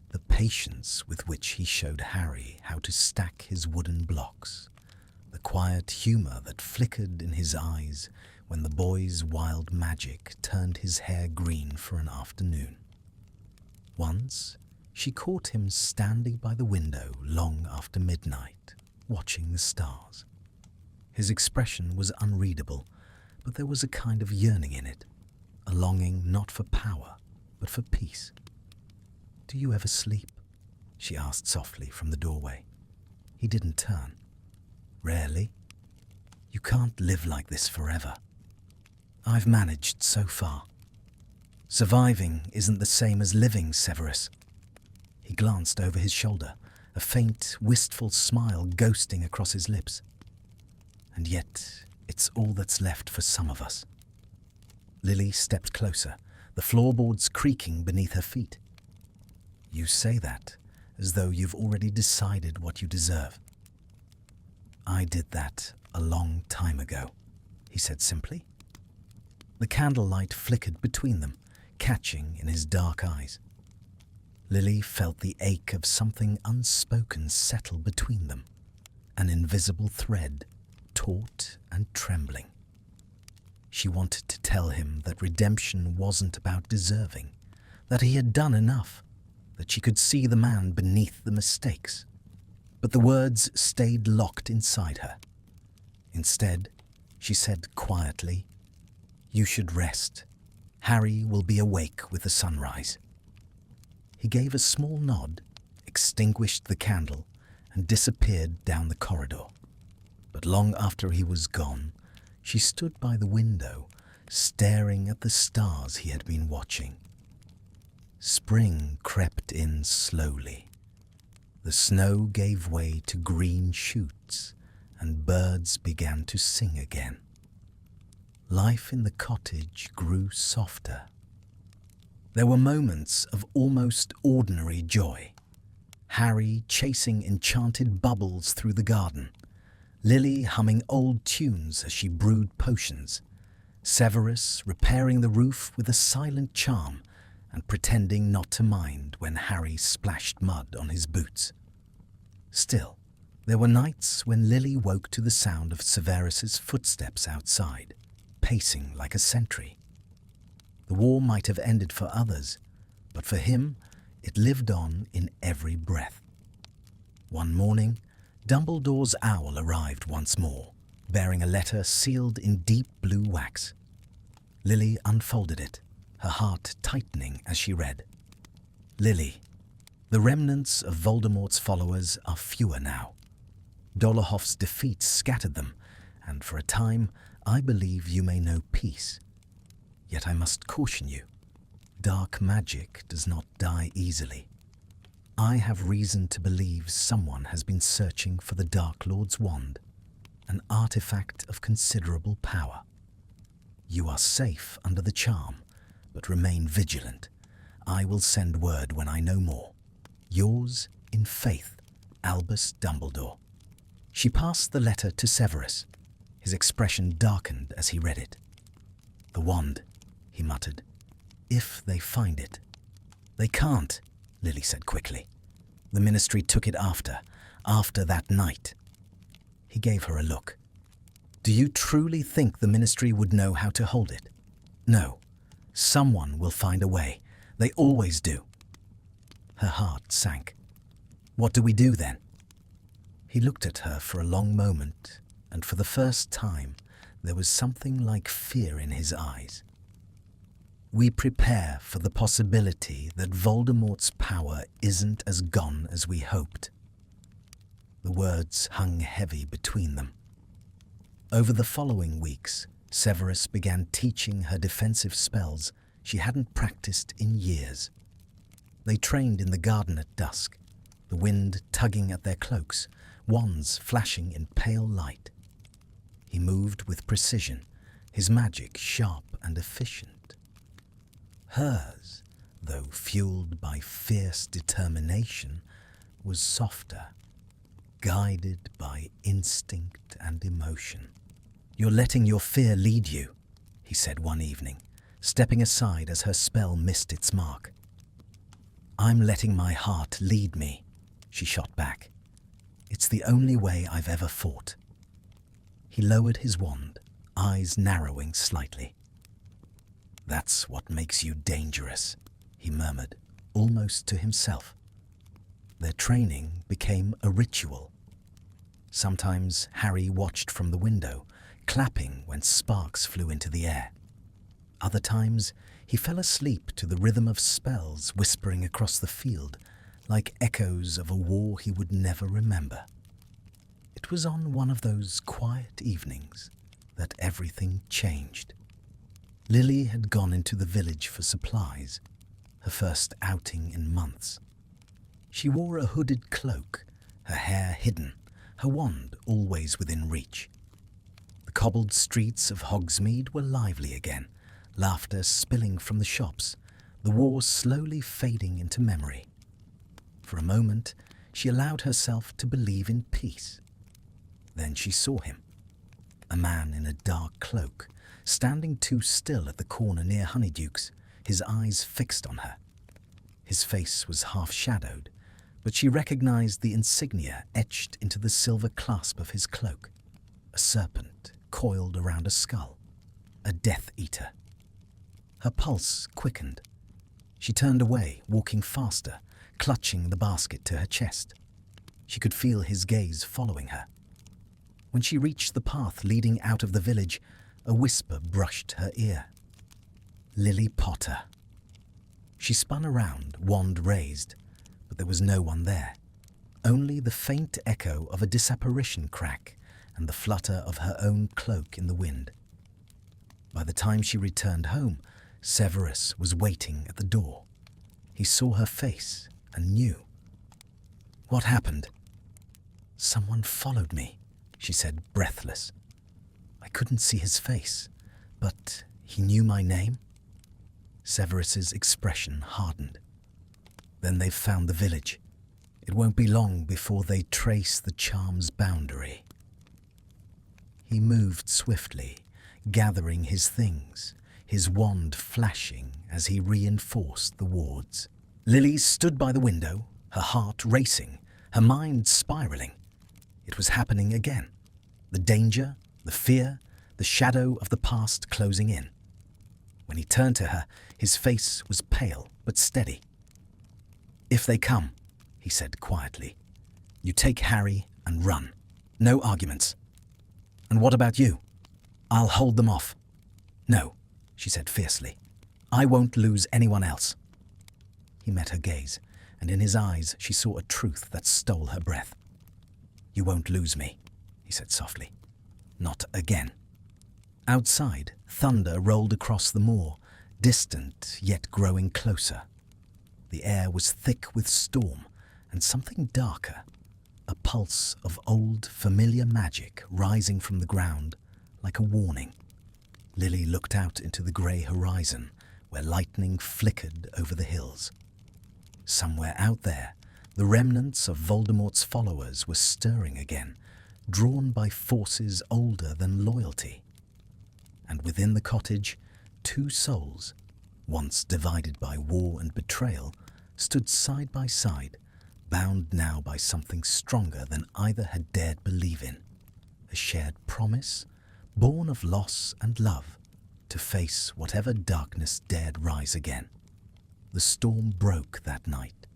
the patience with which he showed Harry how to stack his wooden blocks, the quiet humor that flickered in his eyes when the boy's wild magic turned his hair green for an afternoon. Once, she caught him standing by the window long after midnight, watching the stars. His expression was unreadable, but there was a kind of yearning in it, a longing not for power, but for peace. "Do you ever sleep?" she asked softly from the doorway. He didn't turn. "Rarely. You can't live like this forever. I've managed so far. Surviving isn't the same as living, Severus." He glanced over his shoulder, a faint, wistful smile ghosting across his lips. "And yet, it's all that's left for some of us." Lily stepped closer, the floorboards creaking beneath her feet. "You say that as though you've already decided what you deserve." "I did that a long time ago," he said simply. The candlelight flickered between them, catching in his dark eyes. Lily felt the ache of something unspoken settle between them, an invisible thread, taut and trembling. She wanted to tell him that redemption wasn't about deserving, that he had done enough, that she could see the man beneath the mistakes. But the words stayed locked inside her. Instead, she said quietly, "You should rest. Harry will be awake with the sunrise." He gave a small nod, extinguished the candle, and disappeared down the corridor. But long after he was gone, she stood by the window, staring at the stars he had been watching. Spring crept in slowly. The snow gave way to green shoots, and birds began to sing again. Life in the cottage grew softer. There were moments of almost ordinary joy. Harry chasing enchanted bubbles through the garden, Lily humming old tunes as she brewed potions, Severus repairing the roof with a silent charm and pretending not to mind when Harry splashed mud on his boots. Still, There were nights when Lily woke to the sound of Severus's footsteps outside, pacing like a sentry. The war might have ended for others, but for him, it lived on in every breath. One morning, Dumbledore's owl arrived once more, bearing a letter sealed in deep blue wax. Lily unfolded it, her heart tightening as she read. Lily, the remnants of Voldemort's followers are fewer now. Dolohof's defeat scattered them, and for a time I believe you may know peace. Yet I must caution you, dark magic does not die easily. I have reason to believe someone has been searching for the Dark Lord's wand, an artifact of considerable power. You are safe under the charm, but remain vigilant. I will send word when I know more. Yours in faith, Albus Dumbledore. She passed the letter to Severus. His expression darkened as he read it. The wand, he muttered. If they find it. They can't, Lily said quickly. The Ministry took it after that night. He gave her a look. Do you truly think the Ministry would know how to hold it? No. Someone will find a way. They always do. Her heart sank. What do we do then? He looked at her for a long moment, and for the first time there was something like fear in his eyes. We prepare for the possibility that Voldemort's power isn't as gone as we hoped. The words hung heavy between them. Over the following weeks, Severus began teaching her defensive spells she hadn't practiced in years. They trained in the garden at dusk, the wind tugging at their cloaks, wands flashing in pale light. He moved with precision, his magic sharp and efficient. Hers, though fueled by fierce determination, was softer, guided by instinct and emotion. You're letting your fear lead you, he said one evening, stepping aside as her spell missed its mark. I'm letting my heart lead me, she shot back. It's the only way I've ever fought. He lowered his wand, eyes narrowing slightly. That's what makes you dangerous, he murmured, almost to himself. Their training became a ritual. Sometimes Harry watched from the window, clapping when sparks flew into the air. Other times he fell asleep to the rhythm of spells whispering across the field, like echoes of a war he would never remember. It was on one of those quiet evenings that everything changed. Lily had gone into the village for supplies, her first outing in months. She wore a hooded cloak, her hair hidden, her wand always within reach. The cobbled streets of Hogsmeade were lively again, laughter spilling from the shops, the war slowly fading into memory. For a moment, she allowed herself to believe in peace. Then she saw him, a man in a dark cloak, standing too still at the corner near Honeyduke's, his eyes fixed on her. His face was half-shadowed, but she recognized the insignia etched into the silver clasp of his cloak, a serpent coiled around a skull, a Death Eater. Her pulse quickened. She turned away, walking faster, clutching the basket to her chest. She could feel his gaze following her. When she reached the path leading out of the village, a whisper brushed her ear. Lily Potter. She spun around, wand raised, but there was no one there. Only the faint echo of a disapparition crack and the flutter of her own cloak in the wind. By the time she returned home, Severus was waiting at the door. He saw her face and knew. What happened? Someone followed me, she said, breathless. I couldn't see his face, but he knew my name. Severus's expression hardened. Then they've found the village. It won't be long before they trace the charm's boundary. He moved swiftly, gathering his things, his wand flashing as he reinforced the wards. Lily stood by the window, her heart racing, her mind spiraling. It was happening again. The danger, the fear, the shadow of the past closing in. When he turned to her, his face was pale but steady. "If they come," he said quietly, "you take Harry and run. No arguments. And what about you?" "I'll hold them off." "No," she said fiercely. "I won't lose anyone else." He met her gaze, and in his eyes she saw a truth that stole her breath. "You won't lose me," he said softly. "Not again." Outside, thunder rolled across the moor, distant yet growing closer. The air was thick with storm and something darker, a pulse of old, familiar magic rising from the ground like a warning. Lily looked out into the grey horizon where lightning flickered over the hills. Somewhere out there, the remnants of Voldemort's followers were stirring again, drawn by forces older than loyalty. And within the cottage, two souls, once divided by war and betrayal, stood side by side, bound now by something stronger than either had dared believe in, a shared promise, born of loss and love, to face whatever darkness dared rise again. The storm broke that night.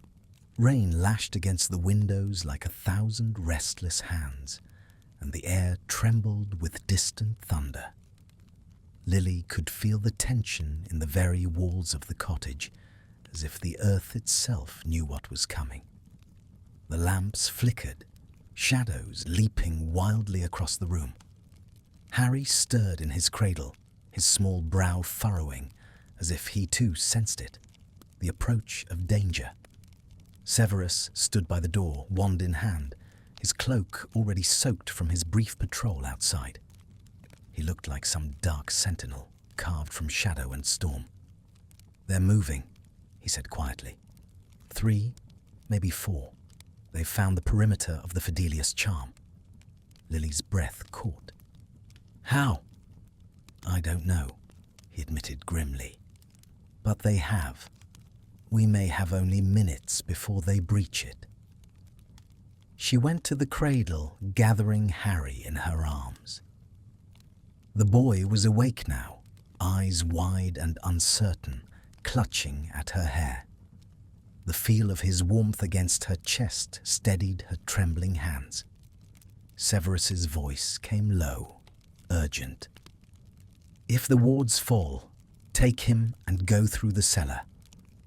Rain lashed against the windows like 1,000 restless hands, and the air trembled with distant thunder. Lily could feel the tension in the very walls of the cottage, as if the earth itself knew what was coming. The lamps flickered, shadows leaping wildly across the room. Harry stirred in his cradle, his small brow furrowing, as if he too sensed it, the approach of danger. Severus stood by the door, wand in hand, his cloak already soaked from his brief patrol outside. He looked like some dark sentinel, carved from shadow and storm. "They're moving," he said quietly. 3, maybe 4. They've found the perimeter of the Fidelius charm. Lily's breath caught. "How?" "I don't know," he admitted grimly. "But they have. We may have only minutes before they breach it." She went to the cradle, gathering Harry in her arms. The boy was awake now, eyes wide and uncertain, clutching at her hair. The feel of his warmth against her chest steadied her trembling hands. Severus's voice came low, urgent. "If the wards fall, take him and go through the cellar.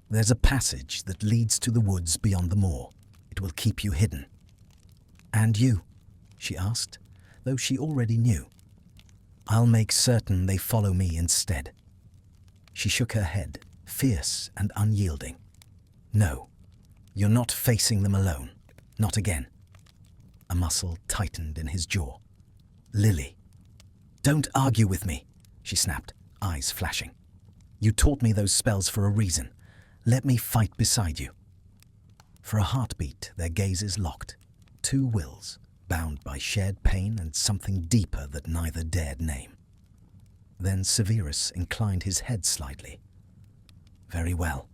There's a passage that leads to the woods beyond the moor. It will keep you hidden." "And you?" she asked, though she already knew. "I'll make certain they follow me instead." She shook her head, fierce and unyielding. "No, you're not facing them alone. Not again." A muscle tightened in his jaw. "Lily." "Don't argue with me," she snapped, eyes flashing. "You taught me those spells for a reason. Let me fight beside you." For a heartbeat, their gazes locked. Two wills, bound by shared pain and something deeper that neither dared name. Then Severus inclined his head slightly. "Very well,"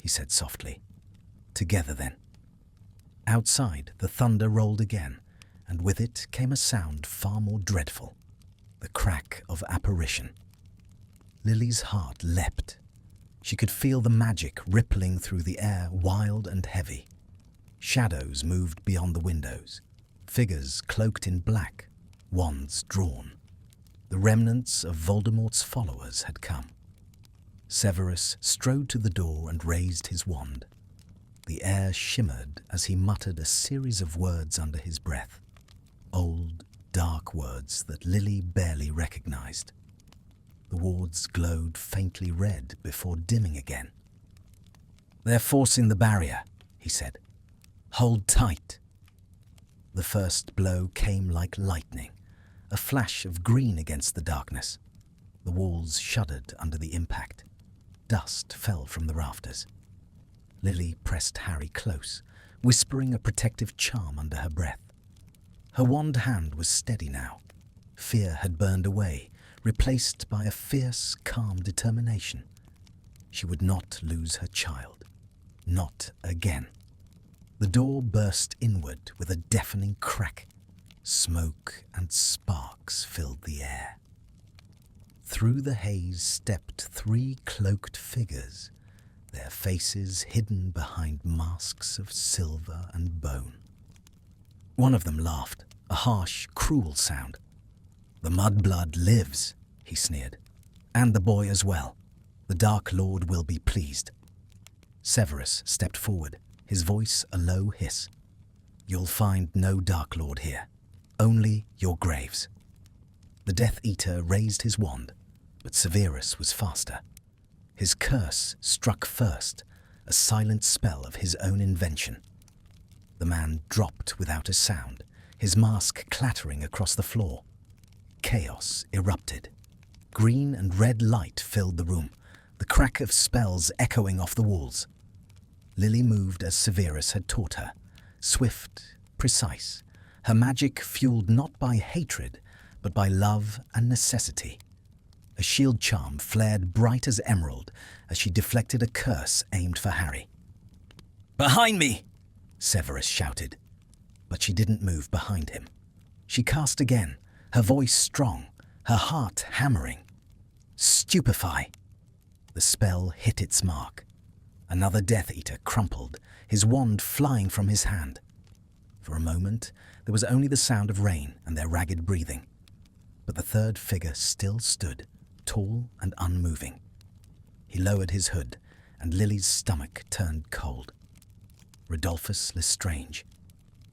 he said softly. "Together then." Outside, the thunder rolled again, and with it came a sound far more dreadful, the crack of apparition. Lily's heart leapt. She could feel the magic rippling through the air, wild and heavy. Shadows moved beyond the windows, figures cloaked in black, wands drawn. The remnants of Voldemort's followers had come. Severus strode to the door and raised his wand. The air shimmered as he muttered a series of words under his breath, old, dark words that Lily barely recognized. The wards glowed faintly red before dimming again. "They're forcing the barrier," he said. "Hold tight." The first blow came like lightning, a flash of green against the darkness. The walls shuddered under the impact. Dust fell from the rafters. Lily pressed Harry close, whispering a protective charm under her breath. Her wand hand was steady now. Fear had burned away, replaced by a fierce, calm determination. She would not lose her child. Not again. The door burst inward with a deafening crack. Smoke and sparks filled the air. Through the haze stepped 3 cloaked figures, their faces hidden behind masks of silver and bone. One of them laughed, a harsh, cruel sound. "The mudblood lives," he sneered. "And the boy as well. The Dark Lord will be pleased." Severus stepped forward, his voice a low hiss. "You'll find no Dark Lord here, only your graves." The Death Eater raised his wand, but Severus was faster. His curse struck first, a silent spell of his own invention. The man dropped without a sound, his mask clattering across the floor. Chaos erupted. Green and red light filled the room, the crack of spells echoing off the walls. Lily moved as Severus had taught her, swift, precise, her magic fueled not by hatred, but by love and necessity. A shield charm flared bright as emerald as she deflected a curse aimed for Harry. "Behind me!" Severus shouted, but she didn't move behind him. She cast again, her voice strong, her heart hammering. "Stupefy!" The spell hit its mark. Another Death Eater crumpled, his wand flying from his hand. For a moment, there was only the sound of rain and their ragged breathing. But the third figure still stood, tall and unmoving. He lowered his hood, and Lily's stomach turned cold. Rodolphus Lestrange.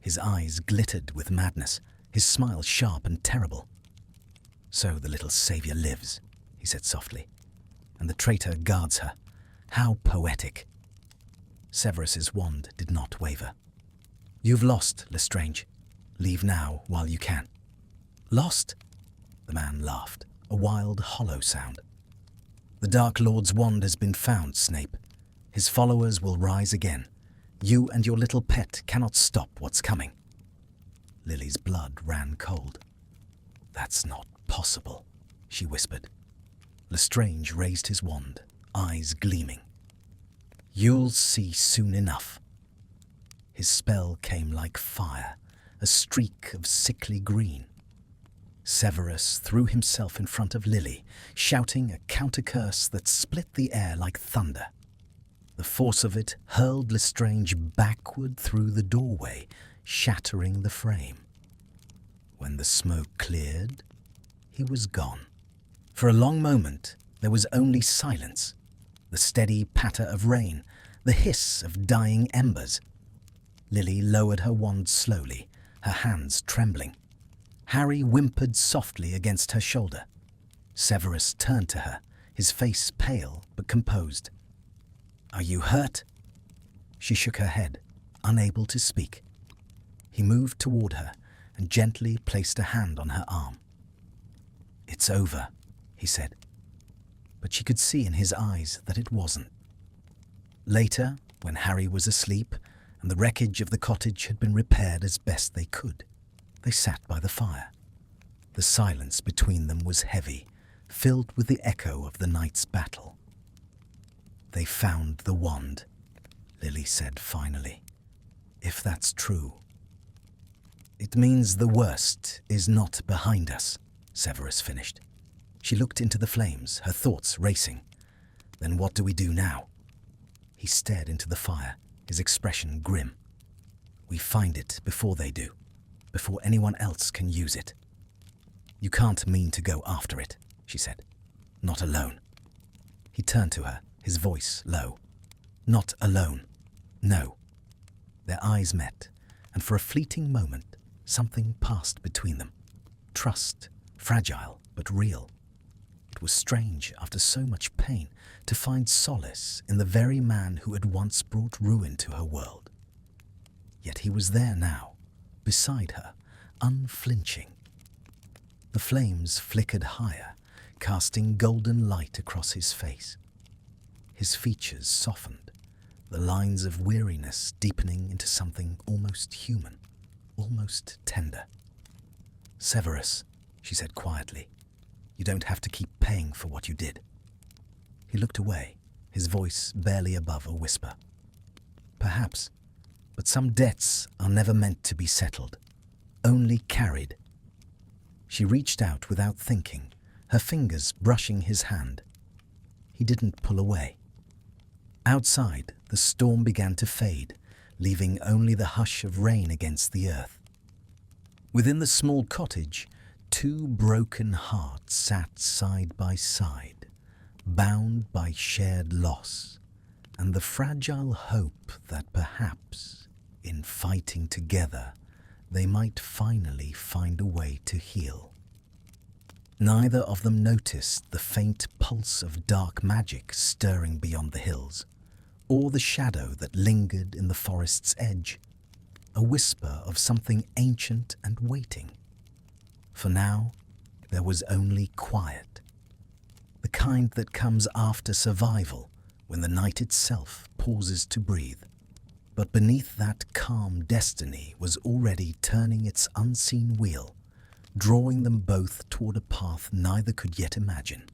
His eyes glittered with madness, his smile sharp and terrible. "So the little saviour lives," he said softly, "and the traitor guards her. How poetic." Severus's wand did not waver. "You've lost, Lestrange. Leave now while you can." "Lost?" The man laughed, a wild, hollow sound. "The Dark Lord's wand has been found, Snape. His followers will rise again. You and your little pet cannot stop what's coming." Lily's blood ran cold. "That's not possible," she whispered. Lestrange raised his wand, eyes gleaming. "You'll see soon enough." His spell came like fire, a streak of sickly green. Severus threw himself in front of Lily, shouting a counter-curse that split the air like thunder. The force of it hurled Lestrange backward through the doorway, shattering the frame. When the smoke cleared, he was gone. For a long moment, there was only silence, the steady patter of rain, the hiss of dying embers. Lily lowered her wand slowly, her hands trembling. Harry whimpered softly against her shoulder. Severus turned to her, his face pale but composed. "Are you hurt?" She shook her head, unable to speak. He moved toward her and gently placed a hand on her arm. "It's over," he said, but she could see in his eyes that it wasn't. Later, when Harry was asleep and the wreckage of the cottage had been repaired as best they could, they sat by the fire. The silence between them was heavy, filled with the echo of the night's battle. "They found the wand," Lily said finally. "If that's true." "It means the worst is not behind us," Severus finished. She looked into the flames, her thoughts racing. "Then what do we do now?" He stared into the fire, his expression grim. "We find it before they do, before anyone else can use it." "You can't mean to go after it," she said. "Not alone." He turned to her, his voice low. "Not alone. No." Their eyes met, and for a fleeting moment, something passed between them. Trust, fragile but real. It was strange, after so much pain, to find solace in the very man who had once brought ruin to her world. Yet he was there now, beside her, unflinching. The flames flickered higher, casting golden light across his face. His features softened, the lines of weariness deepening into something almost human, almost tender. "Severus," she said quietly, "you don't have to keep paying for what you did." He looked away, his voice barely above a whisper. "Perhaps, but some debts are never meant to be settled. only carried. She reached out without thinking, her fingers brushing his hand. He didn't pull away. Outside, the storm began to fade, leaving only the hush of rain against the earth. Within the small cottage, two broken hearts sat side by side, bound by shared loss and the fragile hope that perhaps, in fighting together, they might finally find a way to heal. Neither of them noticed the faint pulse of dark magic stirring beyond the hills, or the shadow that lingered in the forest's edge, a whisper of something ancient and waiting. For now, there was only quiet, the kind that comes after survival when the night itself pauses to breathe. But beneath that calm, destiny was already turning its unseen wheel, drawing them both toward a path neither could yet imagine,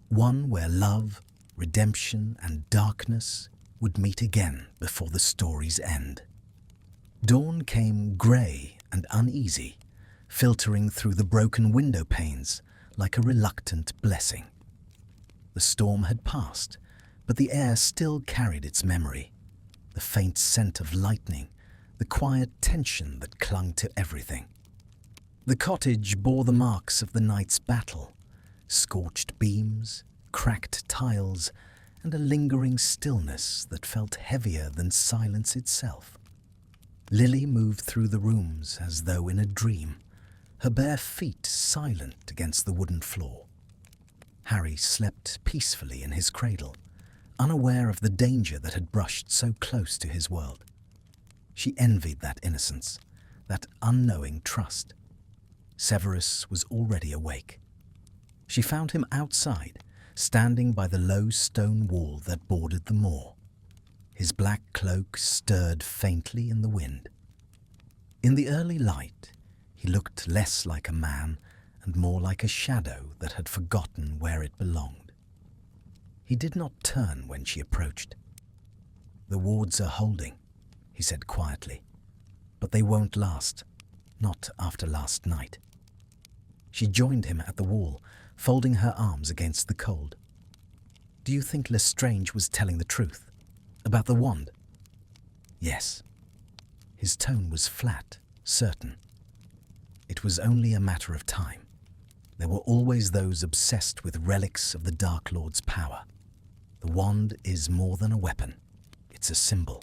one where love, redemption, and darkness would meet again before the story's end. Dawn came grey and uneasy, filtering through the broken window panes like a reluctant blessing. The storm had passed, but the air still carried its memory, the faint scent of lightning, the quiet tension that clung to everything. The cottage bore the marks of the night's battle, scorched beams, cracked tiles, and a lingering stillness that felt heavier than silence itself. Lily moved through the rooms as though in a dream, her bare feet silent against the wooden floor. Harry slept peacefully in his cradle, unaware of the danger that had brushed so close to his world. She envied that innocence, that unknowing trust. Severus was already awake. She found him outside, standing by the low stone wall that bordered the moor. His black cloak stirred faintly in the wind. In the early light, he looked less like a man and more like a shadow that had forgotten where it belonged. He did not turn when she approached. "The wards are holding," he said quietly, "but they won't last, not after last night." She joined him at the wall, folding her arms against the cold. "Do you think Lestrange was telling the truth? About the wand?" "Yes." His tone was flat, certain. It was only a matter of time. There were always those obsessed with relics of the Dark Lord's power. The wand is more than a weapon. It's a symbol.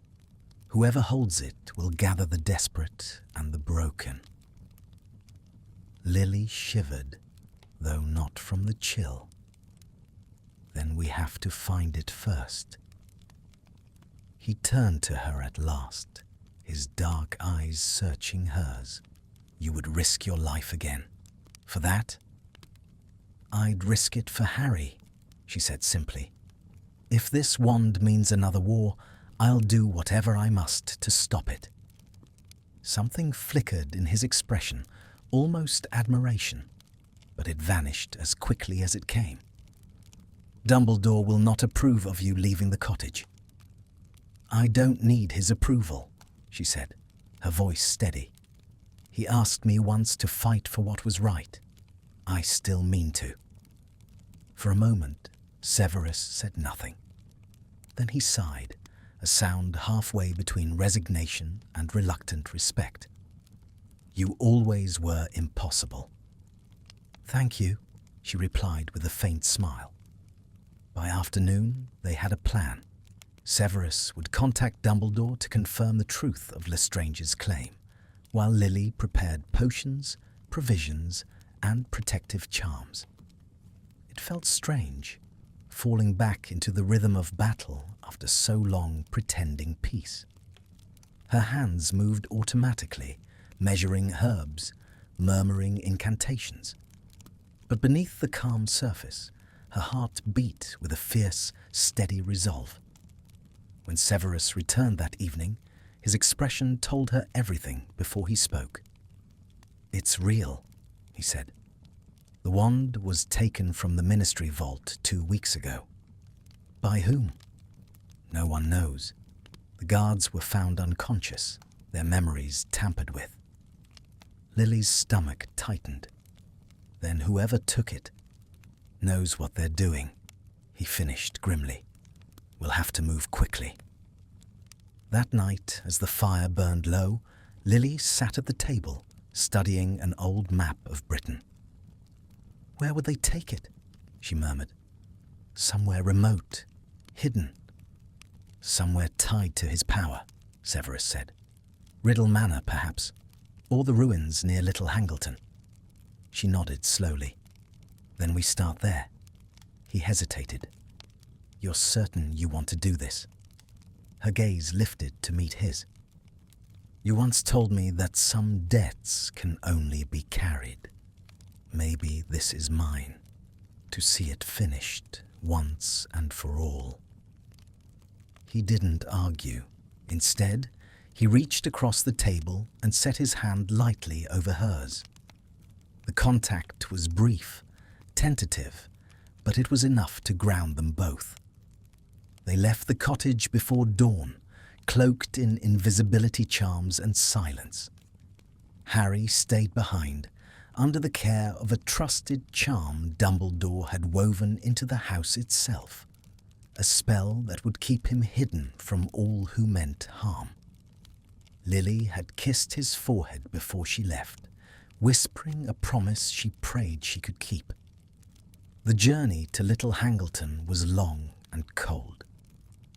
Whoever holds it will gather the desperate and the broken. Lily shivered, though not from the chill. "Then we have to find it first." He turned to her at last, his dark eyes searching hers. "You would risk your life again. For that?" "I'd risk it for Harry," she said simply. "If this wand means another war, I'll do whatever I must to stop it." Something flickered in his expression, almost admiration, but it vanished as quickly as it came. "Dumbledore will not approve of you leaving the cottage." "I don't need his approval," she said, her voice steady. "He asked me once to fight for what was right. I still mean to." For a moment, Severus said nothing. Then he sighed, a sound halfway between resignation and reluctant respect. "You always were impossible." "Thank you," she replied with a faint smile. By afternoon, they had a plan. Severus would contact Dumbledore to confirm the truth of Lestrange's claim, while Lily prepared potions, provisions, and protective charms. It felt strange, falling back into the rhythm of battle after so long pretending peace. Her hands moved automatically, measuring herbs, murmuring incantations. But beneath the calm surface, her heart beat with a fierce, steady resolve. When Severus returned that evening, his expression told her everything before he spoke. "It's real," he said. "The wand was taken from the ministry vault 2 weeks ago." "By whom?" "No one knows. The guards were found unconscious, their memories tampered with." Lily's stomach tightened. Then whoever took it knows what they're doing, he finished grimly. We'll have to move quickly. That night, as the fire burned low, Lily sat at the table, studying an old map of Britain. Where would they take it? She murmured. Somewhere remote, hidden. Somewhere tied to his power, Severus said. Riddle Manor, perhaps, or the ruins near Little Hangleton. She nodded slowly. Then we start there. He hesitated. You're certain you want to do this? Her gaze lifted to meet his. You once told me that some debts can only be carried. Maybe this is mine, to see it finished once and for all. He didn't argue. Instead, he reached across the table and set his hand lightly over hers. The contact was brief, tentative, but it was enough to ground them both. They left the cottage before dawn, cloaked in invisibility charms and silence. Harry stayed behind, under the care of a trusted charm Dumbledore had woven into the house itself, a spell that would keep him hidden from all who meant harm. Lily had kissed his forehead before she left, whispering a promise she prayed she could keep. The journey to Little Hangleton was long and cold.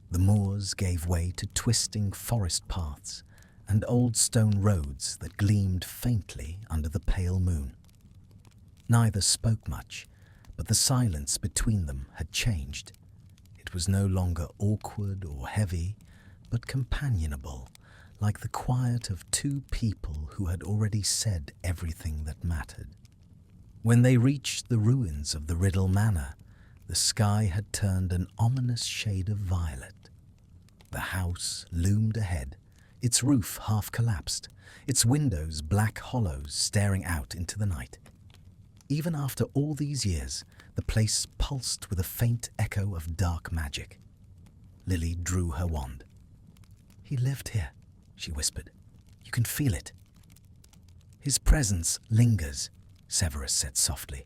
The moors gave way to twisting forest paths and old stone roads that gleamed faintly under the pale moon. Neither spoke much, but the silence between them had changed. It was no longer awkward or heavy, but companionable, like the quiet of two people who had already said everything that mattered. When they reached the ruins of the Riddle Manor, the sky had turned an ominous shade of violet. The house loomed ahead, its roof half collapsed, its windows black hollows staring out into the night. Even after all these years, the place pulsed with a faint echo of dark magic. Lily drew her wand. He lived here, she whispered. You can feel it. His presence lingers, Severus said softly.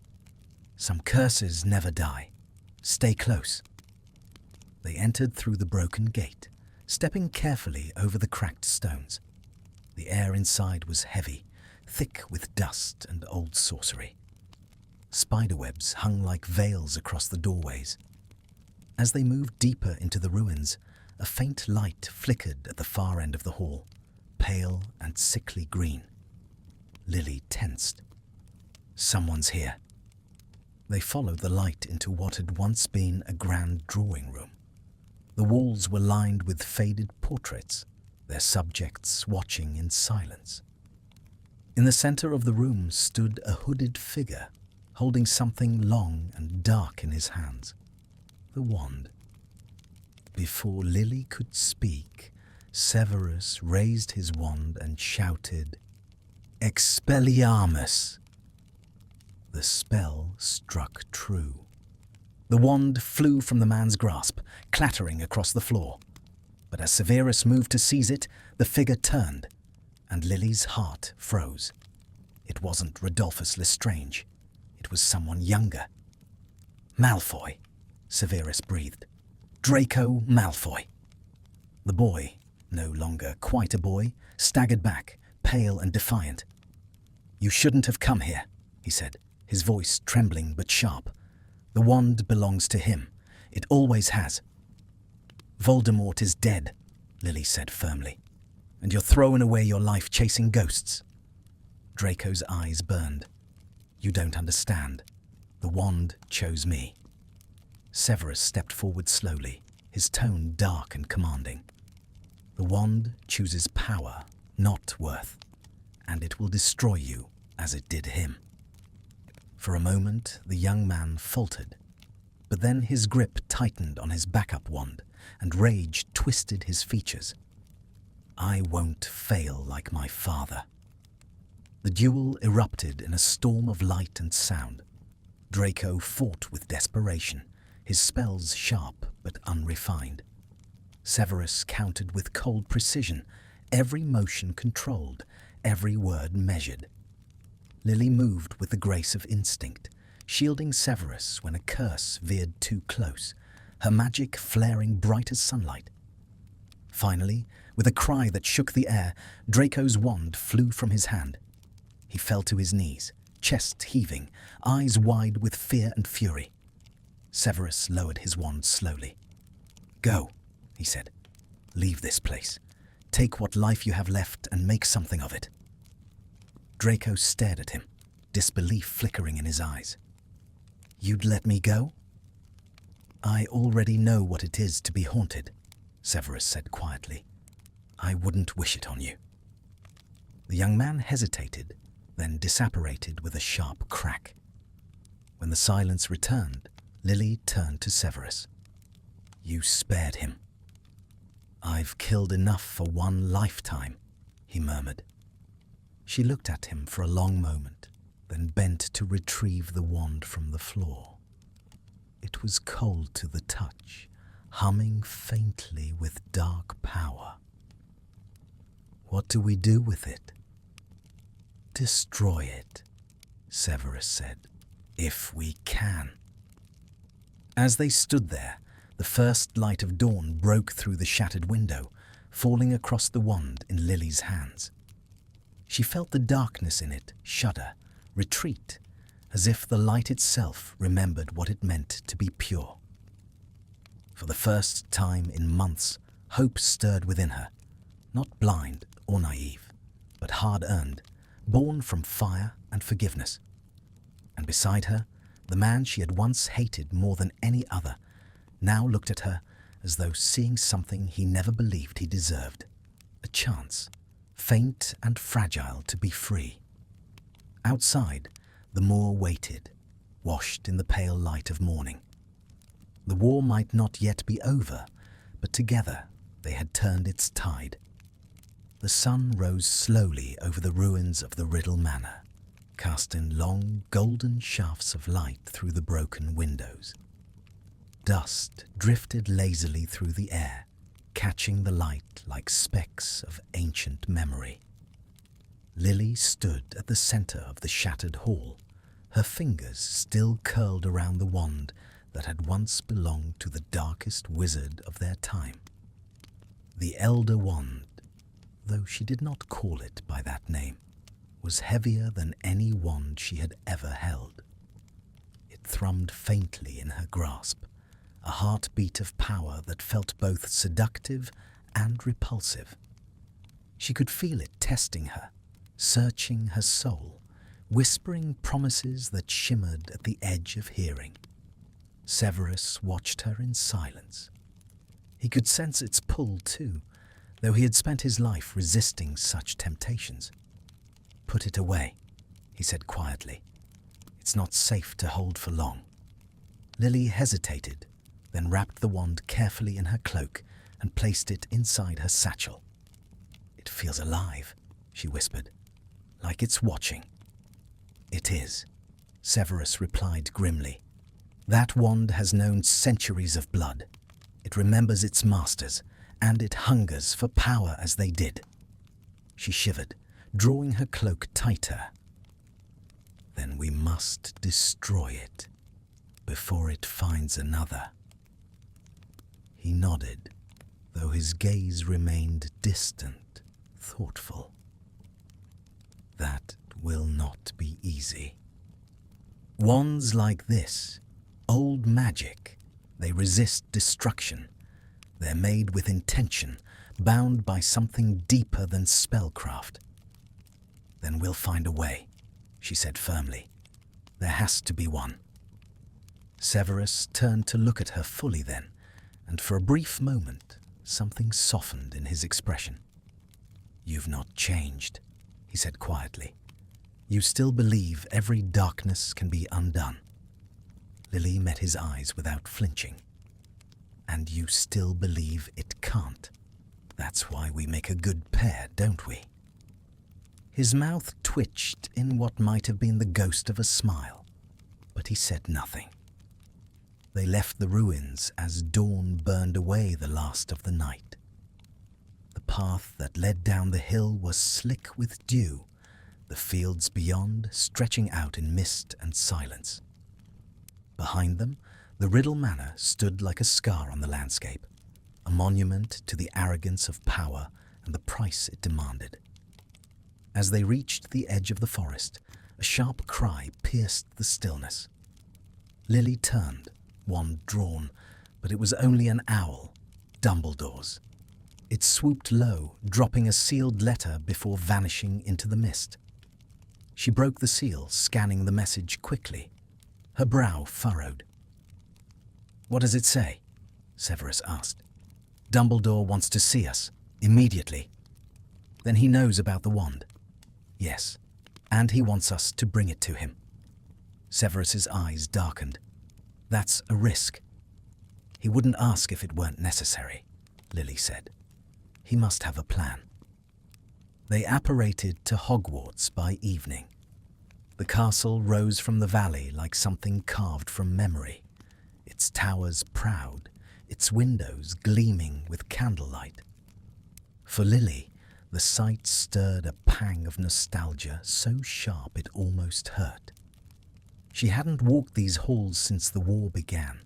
Some curses never die. Stay close. They entered through the broken gate, stepping carefully over the cracked stones. The air inside was heavy, thick with dust and old sorcery. Spiderwebs hung like veils across the doorways. As they moved deeper into the ruins, a faint light flickered at the far end of the hall, pale and sickly green. Lily tensed. Someone's here. They followed the light into what had once been a grand drawing room. The walls were lined with faded portraits, their subjects watching in silence. In the center of the room stood a hooded figure, holding something long and dark in his hands. The wand. Before Lily could speak, Severus raised his wand and shouted, "Expelliarmus!" The spell struck true. The wand flew from the man's grasp, clattering across the floor. But as Severus moved to seize it, the figure turned, and Lily's heart froze. It wasn't Rodolphus Lestrange. It was someone younger. Malfoy, Severus breathed. Draco Malfoy. The boy, no longer quite a boy, staggered back, pale and defiant. You shouldn't have come here, he said, his voice trembling but sharp. The wand belongs to him. It always has. Voldemort is dead, Lily said firmly, and you're throwing away your life chasing ghosts. Draco's eyes burned. You don't understand. The wand chose me. Severus stepped forward slowly, his tone dark and commanding. The wand chooses power, not worth, and it will destroy you as it did him. For a moment, the young man faltered, but then his grip tightened on his backup wand, and rage twisted his features. I won't fail like my father. The duel erupted in a storm of light and sound. Draco fought with desperation, his spells sharp but unrefined. Severus countered with cold precision, every motion controlled, every word measured. Lily moved with the grace of instinct, shielding Severus when a curse veered too close, her magic flaring bright as sunlight. Finally, with a cry that shook the air, Draco's wand flew from his hand. He fell to his knees, chest heaving, eyes wide with fear and fury. Severus lowered his wand slowly. "Go," he said. "Leave this place. Take what life you have left and make something of it." Draco stared at him, disbelief flickering in his eyes. "You'd let me go?" "I already know what it is to be haunted," Severus said quietly. "I wouldn't wish it on you." The young man hesitated, then disapparated with a sharp crack. When the silence returned, Lily turned to Severus. "You spared him." "I've killed enough for one lifetime," he murmured. She looked at him for a long moment, then bent to retrieve the wand from the floor. It was cold to the touch, humming faintly with dark power. "What do we do with it?" "Destroy it," Severus said, "if we can." As they stood there, the first light of dawn broke through the shattered window, falling across the wand in Lily's hands. She felt the darkness in it shudder, retreat, as if the light itself remembered what it meant to be pure. For the first time in months, hope stirred within her, not blind or naive, but hard-earned, born from fire and forgiveness. And beside her, the man she had once hated more than any other, now looked at her as though seeing something he never believed he deserved, a chance, faint and fragile, to be free. Outside, the moor waited, washed in the pale light of morning. The war might not yet be over, but together they had turned its tide. The sun rose slowly over the ruins of the Riddle Manor, casting long golden shafts of light through the broken windows. Dust drifted lazily through the air, catching the light like specks of ancient memory. Lily stood at the center of the shattered hall, her fingers still curled around the wand that had once belonged to the darkest wizard of their time. The Elder Wand, though she did not call it by that name, was heavier than any wand she had ever held. It thrummed faintly in her grasp, a heartbeat of power that felt both seductive and repulsive. She could feel it testing her, searching her soul, whispering promises that shimmered at the edge of hearing. Severus watched her in silence. He could sense its pull too, though he had spent his life resisting such temptations. "Put it away," he said quietly. "It's not safe to hold for long." Lily hesitated, then wrapped the wand carefully in her cloak and placed it inside her satchel. "It feels alive," she whispered, "like it's watching." "It is," Severus replied grimly. "That wand has known centuries of blood. It remembers its masters, and it hungers for power as they did." She shivered, drawing her cloak tighter. "Then we must destroy it before it finds another." He nodded, though his gaze remained distant, thoughtful. "That will not be easy. Wands like this, old magic, they resist destruction. They're made with intention, bound by something deeper than spellcraft." "Then we'll find a way," she said firmly. "There has to be one." Severus turned to look at her fully then, and for a brief moment, something softened in his expression. "You've not changed," he said quietly. "You still believe every darkness can be undone." Lily met his eyes without flinching. "And you still believe it can't. That's why we make a good pair, don't we?" His mouth twitched in what might have been the ghost of a smile, but he said nothing. They left the ruins as dawn burned away the last of the night. The path that led down the hill was slick with dew, the fields beyond stretching out in mist and silence. Behind them, the Riddle Manor stood like a scar on the landscape, a monument to the arrogance of power and the price it demanded. As they reached the edge of the forest, a sharp cry pierced the stillness. Lily turned, wand drawn, but it was only an owl, Dumbledore's. It swooped low, dropping a sealed letter before vanishing into the mist. She broke the seal, scanning the message quickly. Her brow furrowed. "What does it say?" Severus asked. "Dumbledore wants to see us, immediately." "Then he knows about the wand." "Yes, and he wants us to bring it to him." Severus's eyes darkened. "That's a risk." "He wouldn't ask if it weren't necessary," Lily said. "He must have a plan." They apparated to Hogwarts by evening. The castle rose from the valley like something carved from memory, its towers proud, its windows gleaming with candlelight. For Lily, the sight stirred a pang of nostalgia so sharp it almost hurt. She hadn't walked these halls since the war began,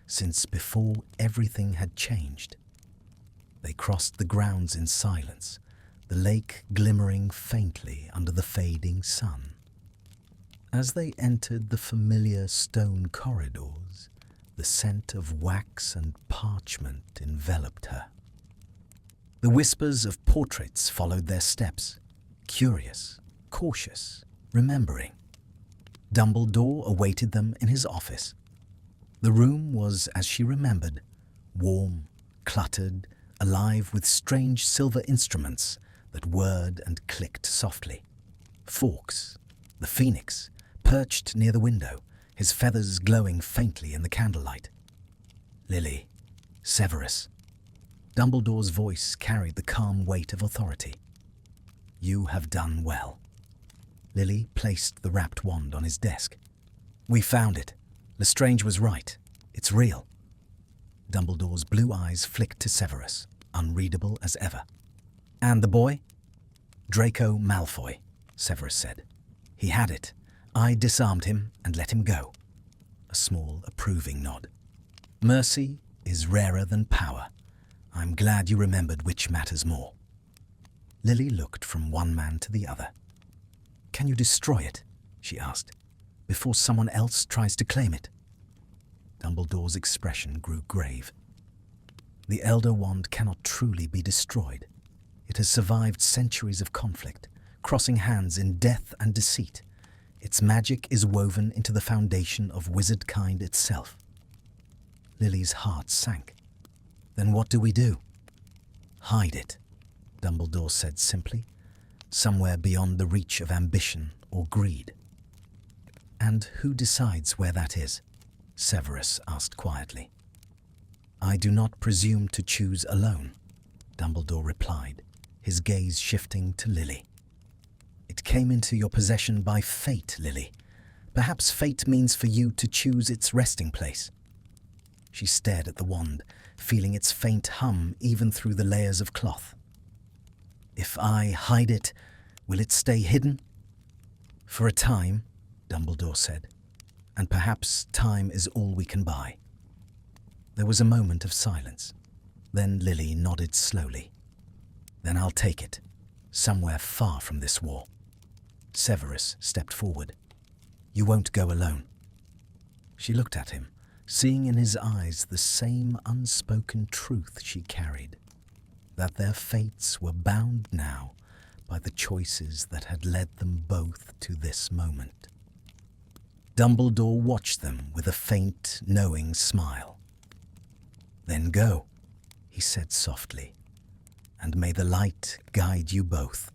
since before everything had changed. They crossed the grounds in silence, the lake glimmering faintly under the fading sun. As they entered the familiar stone corridors, the scent of wax and parchment enveloped her. The whispers of portraits followed their steps, curious, cautious, remembering. Dumbledore awaited them in his office. The room was, as she remembered, warm, cluttered, alive with strange silver instruments that whirred and clicked softly. Fawkes, the phoenix, perched near the window, his feathers glowing faintly in the candlelight. "Lily, Severus." Dumbledore's voice carried the calm weight of authority. "You have done well." Lily placed the wrapped wand on his desk. "We found it. Lestrange was right. It's real." Dumbledore's blue eyes flicked to Severus, unreadable as ever. "And the boy?" "Draco Malfoy," Severus said. "He had it. I disarmed him and let him go." A small, approving nod. "Mercy is rarer than power. I'm glad you remembered which matters more." Lily looked from one man to the other. "Can you destroy it?" she asked, "before someone else tries to claim it?" Dumbledore's expression grew grave. "The Elder Wand cannot truly be destroyed. It has survived centuries of conflict, crossing hands in death and deceit. Its magic is woven into the foundation of wizardkind itself." Lily's heart sank. "Then what do we do?" "Hide it," Dumbledore said simply, "somewhere beyond the reach of ambition or greed." "And who decides where that is?" Severus asked quietly. "I do not presume to choose alone," Dumbledore replied, his gaze shifting to Lily. "It came into your possession by fate, Lily. Perhaps fate means for you to choose its resting place." She stared at the wand, feeling its faint hum even through the layers of cloth. "If I hide it, will it stay hidden?" "For a time," Dumbledore said, "and perhaps time is all we can buy." There was a moment of silence. Then Lily nodded slowly. "Then I'll take it, somewhere far from this war." Severus stepped forward. "You won't go alone." She looked at him, seeing in his eyes the same unspoken truth she carried, that their fates were bound now by the choices that had led them both to this moment. Dumbledore watched them with a faint, knowing smile. "Then go," he said softly, "and may the light guide you both."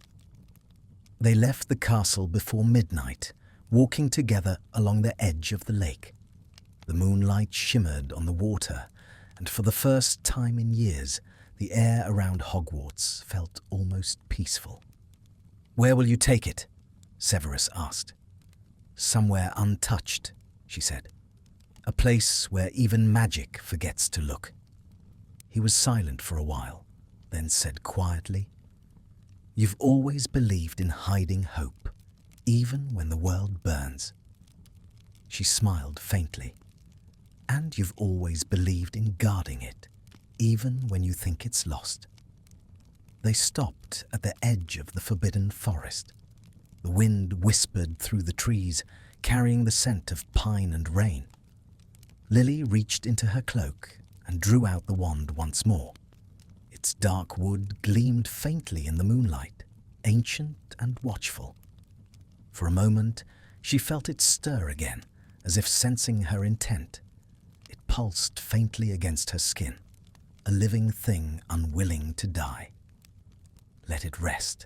They left the castle before midnight, walking together along the edge of the lake. The moonlight shimmered on the water, and for the first time in years, the air around Hogwarts felt almost peaceful. "Where will you take it?" Severus asked. "Somewhere untouched," she said. "A place where even magic forgets to look." He was silent for a while, then said quietly, "You've always believed in hiding hope, even when the world burns." She smiled faintly. "And you've always believed in guarding it, even when you think it's lost." They stopped at the edge of the forbidden forest. The wind whispered through the trees, carrying the scent of pine and rain. Lily reached into her cloak and drew out the wand once more. Its dark wood gleamed faintly in the moonlight, ancient and watchful. For a moment, she felt it stir again, as if sensing her intent. It pulsed faintly against her skin, a living thing unwilling to die. "Let it rest,"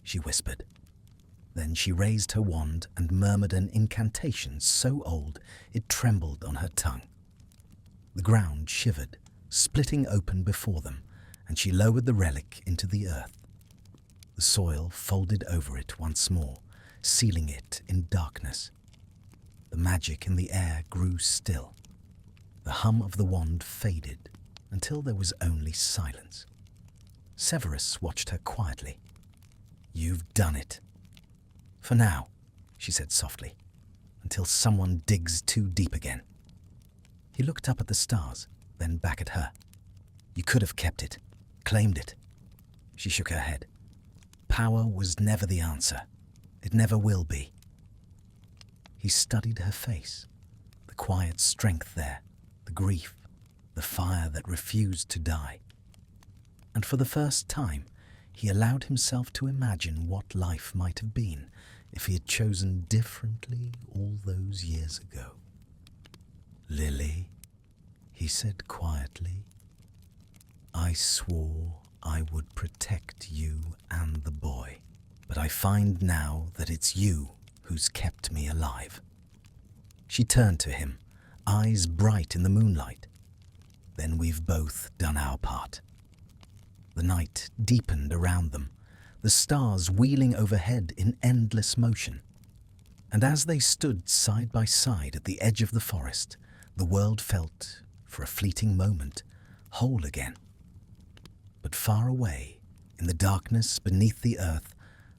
she whispered. Then she raised her wand and murmured an incantation so old it trembled on her tongue. The ground shivered, splitting open before them, and she lowered the relic into the earth. The soil folded over it once more, sealing it in darkness. The magic in the air grew still. The hum of the wand faded until there was only silence. Severus watched her quietly. "You've done it." "For now," she said softly, "until someone digs too deep again." He looked up at the stars, then back at her. "You could have kept it, claimed it." She shook her head. "Power was never the answer. It never will be." He studied her face, the quiet strength there, the grief, the fire that refused to die. And for the first time, he allowed himself to imagine what life might have been if he had chosen differently all those years ago. "Lily," he said quietly, "I swore I would protect you and the boy, but I find now that it's you who's kept me alive." She turned to him, eyes bright in the moonlight. "Then we've both done our part." The night deepened around them, the stars wheeling overhead in endless motion. And as they stood side by side at the edge of the forest, the world felt, for a fleeting moment, whole again. But far away, in the darkness beneath the earth,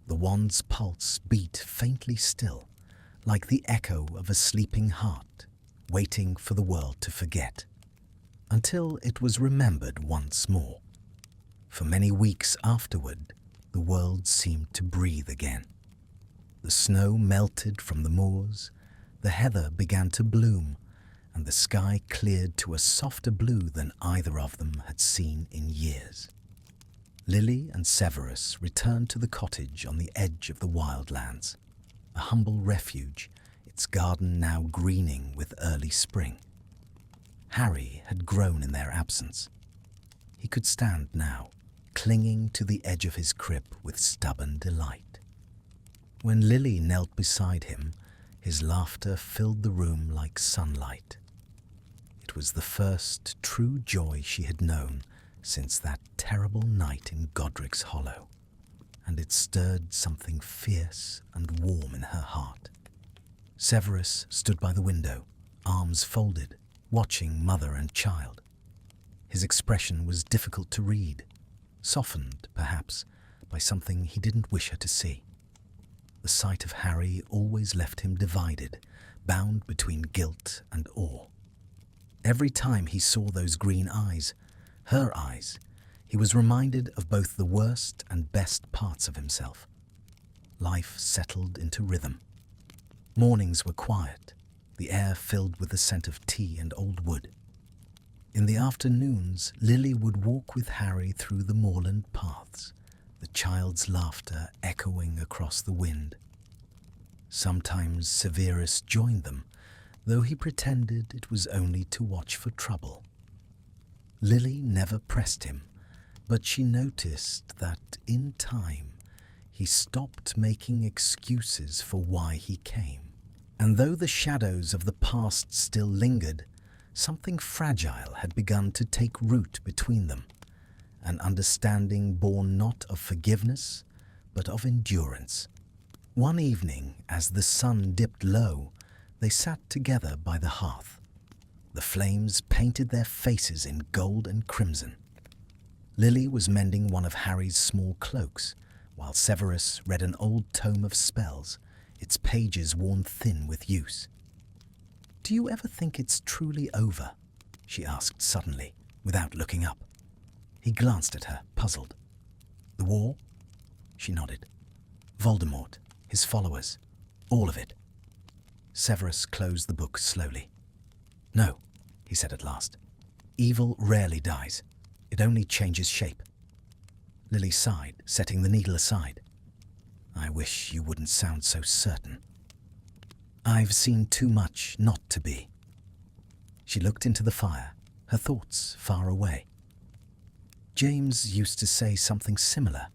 the wand's pulse beat faintly still, like the echo of a sleeping heart, waiting for the world to forget, until it was remembered once more. For many weeks afterward, the world seemed to breathe again. The snow melted from the moors, the heather began to bloom, and the sky cleared to a softer blue than either of them had seen in years. Lily and Severus returned to the cottage on the edge of the wildlands, a humble refuge, its garden now greening with early spring. Harry had grown in their absence. He could stand now, clinging to the edge of his crib with stubborn delight. When Lily knelt beside him, his laughter filled the room like sunlight. It was the first true joy she had known since that terrible night in Godric's Hollow, and it stirred something fierce and warm in her heart. Severus stood by the window, arms folded, watching mother and child. His expression was difficult to read, softened, perhaps, by something he didn't wish her to see. The sight of Harry always left him divided, bound between guilt and awe. Every time he saw those green eyes, her eyes, he was reminded of both the worst and best parts of himself. Life settled into rhythm. Mornings were quiet, the air filled with the scent of tea and old wood. In the afternoons, Lily would walk with Harry through the moorland paths, the child's laughter echoing across the wind. Sometimes Severus joined them, though he pretended it was only to watch for trouble. Lily never pressed him, but she noticed that in time he stopped making excuses for why he came. And though the shadows of the past still lingered, something fragile had begun to take root between them, an understanding born not of forgiveness, but of endurance. One evening, as the sun dipped low, they sat together by the hearth. The flames painted their faces in gold and crimson. Lily was mending one of Harry's small cloaks, while Severus read an old tome of spells, its pages worn thin with use. "Do you ever think it's truly over?" she asked suddenly, without looking up. He glanced at her, puzzled. "The war?" She nodded. "Voldemort, his followers, all of it." Severus closed the book slowly. "No," he said at last. "Evil rarely dies. It only changes shape." Lily sighed, setting the needle aside. "I wish you wouldn't sound so certain." "I've seen too much not to be." She looked into the fire, her thoughts far away. James used to say something similar,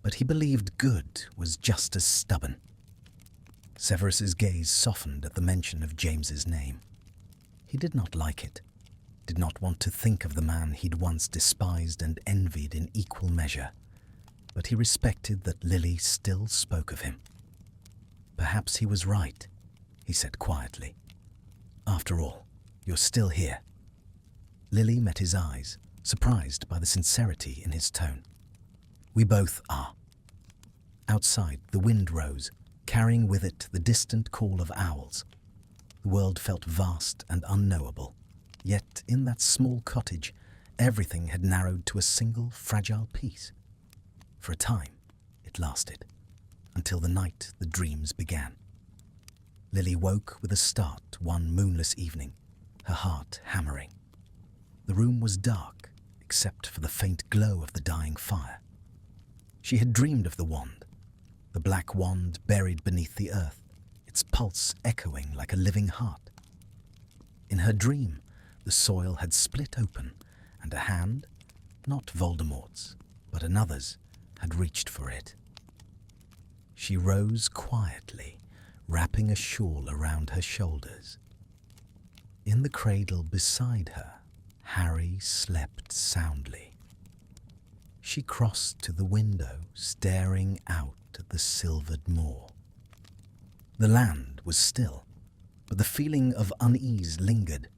but he believed good was just as stubborn. Severus's gaze softened at the mention of James's name. He did not like it, did not want to think of the man he'd once despised and envied in equal measure, but he respected that Lily still spoke of him. "Perhaps he was right," he said quietly. "After all, you're still here." Lily met his eyes, surprised by the sincerity in his tone. "We both are." Outside, the wind rose, carrying with it the distant call of owls. The world felt vast and unknowable, yet in that small cottage, everything had narrowed to a single fragile piece. For a time, it lasted, until the night the dreams began. Lily woke with a start one moonless evening, her heart hammering. The room was dark, except for the faint glow of the dying fire. She had dreamed of the wand, the black wand buried beneath the earth, its pulse echoing like a living heart. In her dream, the soil had split open, and a hand, not Voldemort's, but another's, had reached for it. She rose quietly, wrapping a shawl around her shoulders. In the cradle beside her, Harry slept soundly. She crossed to the window, staring out at the silvered moor. The land was still, but the feeling of unease lingered,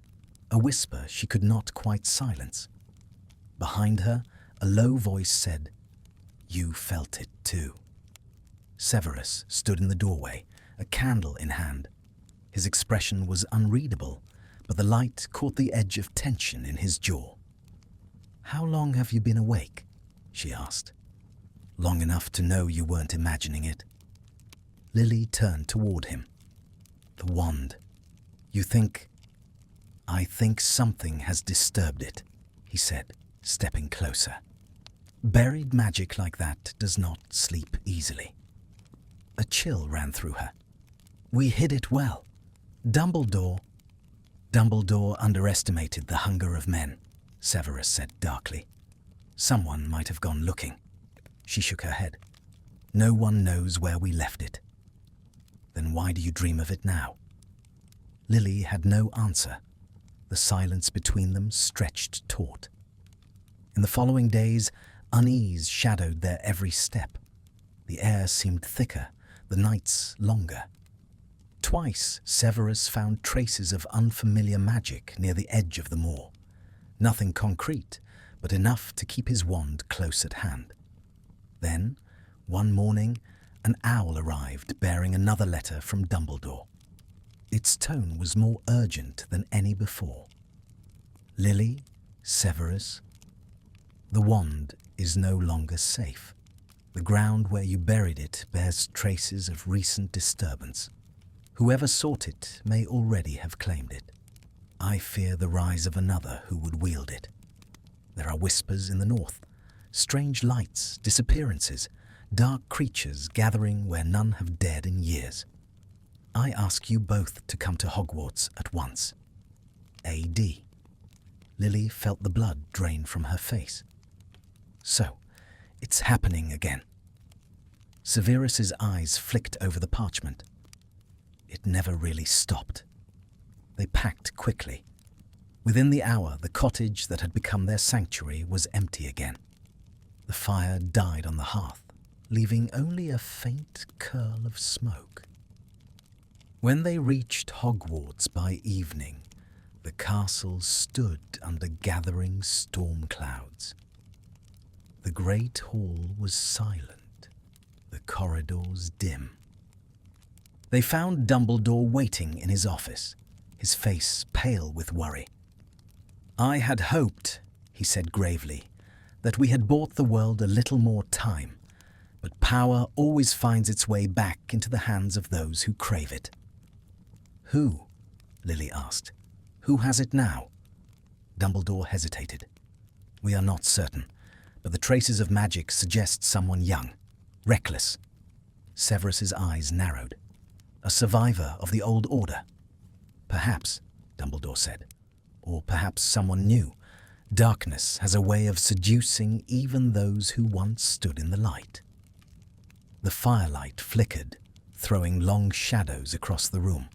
a whisper she could not quite silence. Behind her, a low voice said, "You felt it too." Severus stood in the doorway, a candle in hand. His expression was unreadable, but the light caught the edge of tension in his jaw. "How long have you been awake?" she asked. "Long enough to know you weren't imagining it." Lily turned toward him. "The wand. You think—" "I think something has disturbed it," he said, stepping closer. Buried magic like that does not sleep easily. A chill ran through her. "We hid it well. Dumbledore underestimated the hunger of men," Severus said darkly. "Someone might have gone looking." She shook her head. "No one knows where we left it." "Then why do you dream of it now?" Lily had no answer. The silence between them stretched taut. In the following days, unease shadowed their every step. The air seemed thicker, the nights longer. Twice, Severus found traces of unfamiliar magic near the edge of the moor. Nothing concrete, but enough to keep his wand close at hand. Then, one morning, an owl arrived bearing another letter from Dumbledore. Its tone was more urgent than any before. "Lily, Severus, the wand is no longer safe. The ground where you buried it bears traces of recent disturbance. Whoever sought it may already have claimed it. I fear the rise of another who would wield it. There are whispers in the north, strange lights, disappearances, dark creatures gathering where none have dared in years. I ask you both to come to Hogwarts at once. A.D." Lily felt the blood drain from her face. "So, it's happening again." Severus's eyes flicked over the parchment. It never really stopped. They packed quickly. Within the hour, the cottage that had become their sanctuary was empty again. The fire died on the hearth, leaving only a faint curl of smoke. When they reached Hogwarts by evening, the castle stood under gathering storm clouds. The great hall was silent, the corridors dim. They found Dumbledore waiting in his office, his face pale with worry. "I had hoped," he said gravely, "that we had bought the world a little more time, but power always finds its way back into the hands of those who crave it." "Who?" Lily asked. "Who has it now?" Dumbledore hesitated. "We are not certain, but the traces of magic suggest someone young, reckless." Severus's eyes narrowed. "A survivor of the old order?" "Perhaps," Dumbledore said. "Or perhaps someone new. Darkness has a way of seducing even those who once stood in the light." The firelight flickered, throwing long shadows across the room.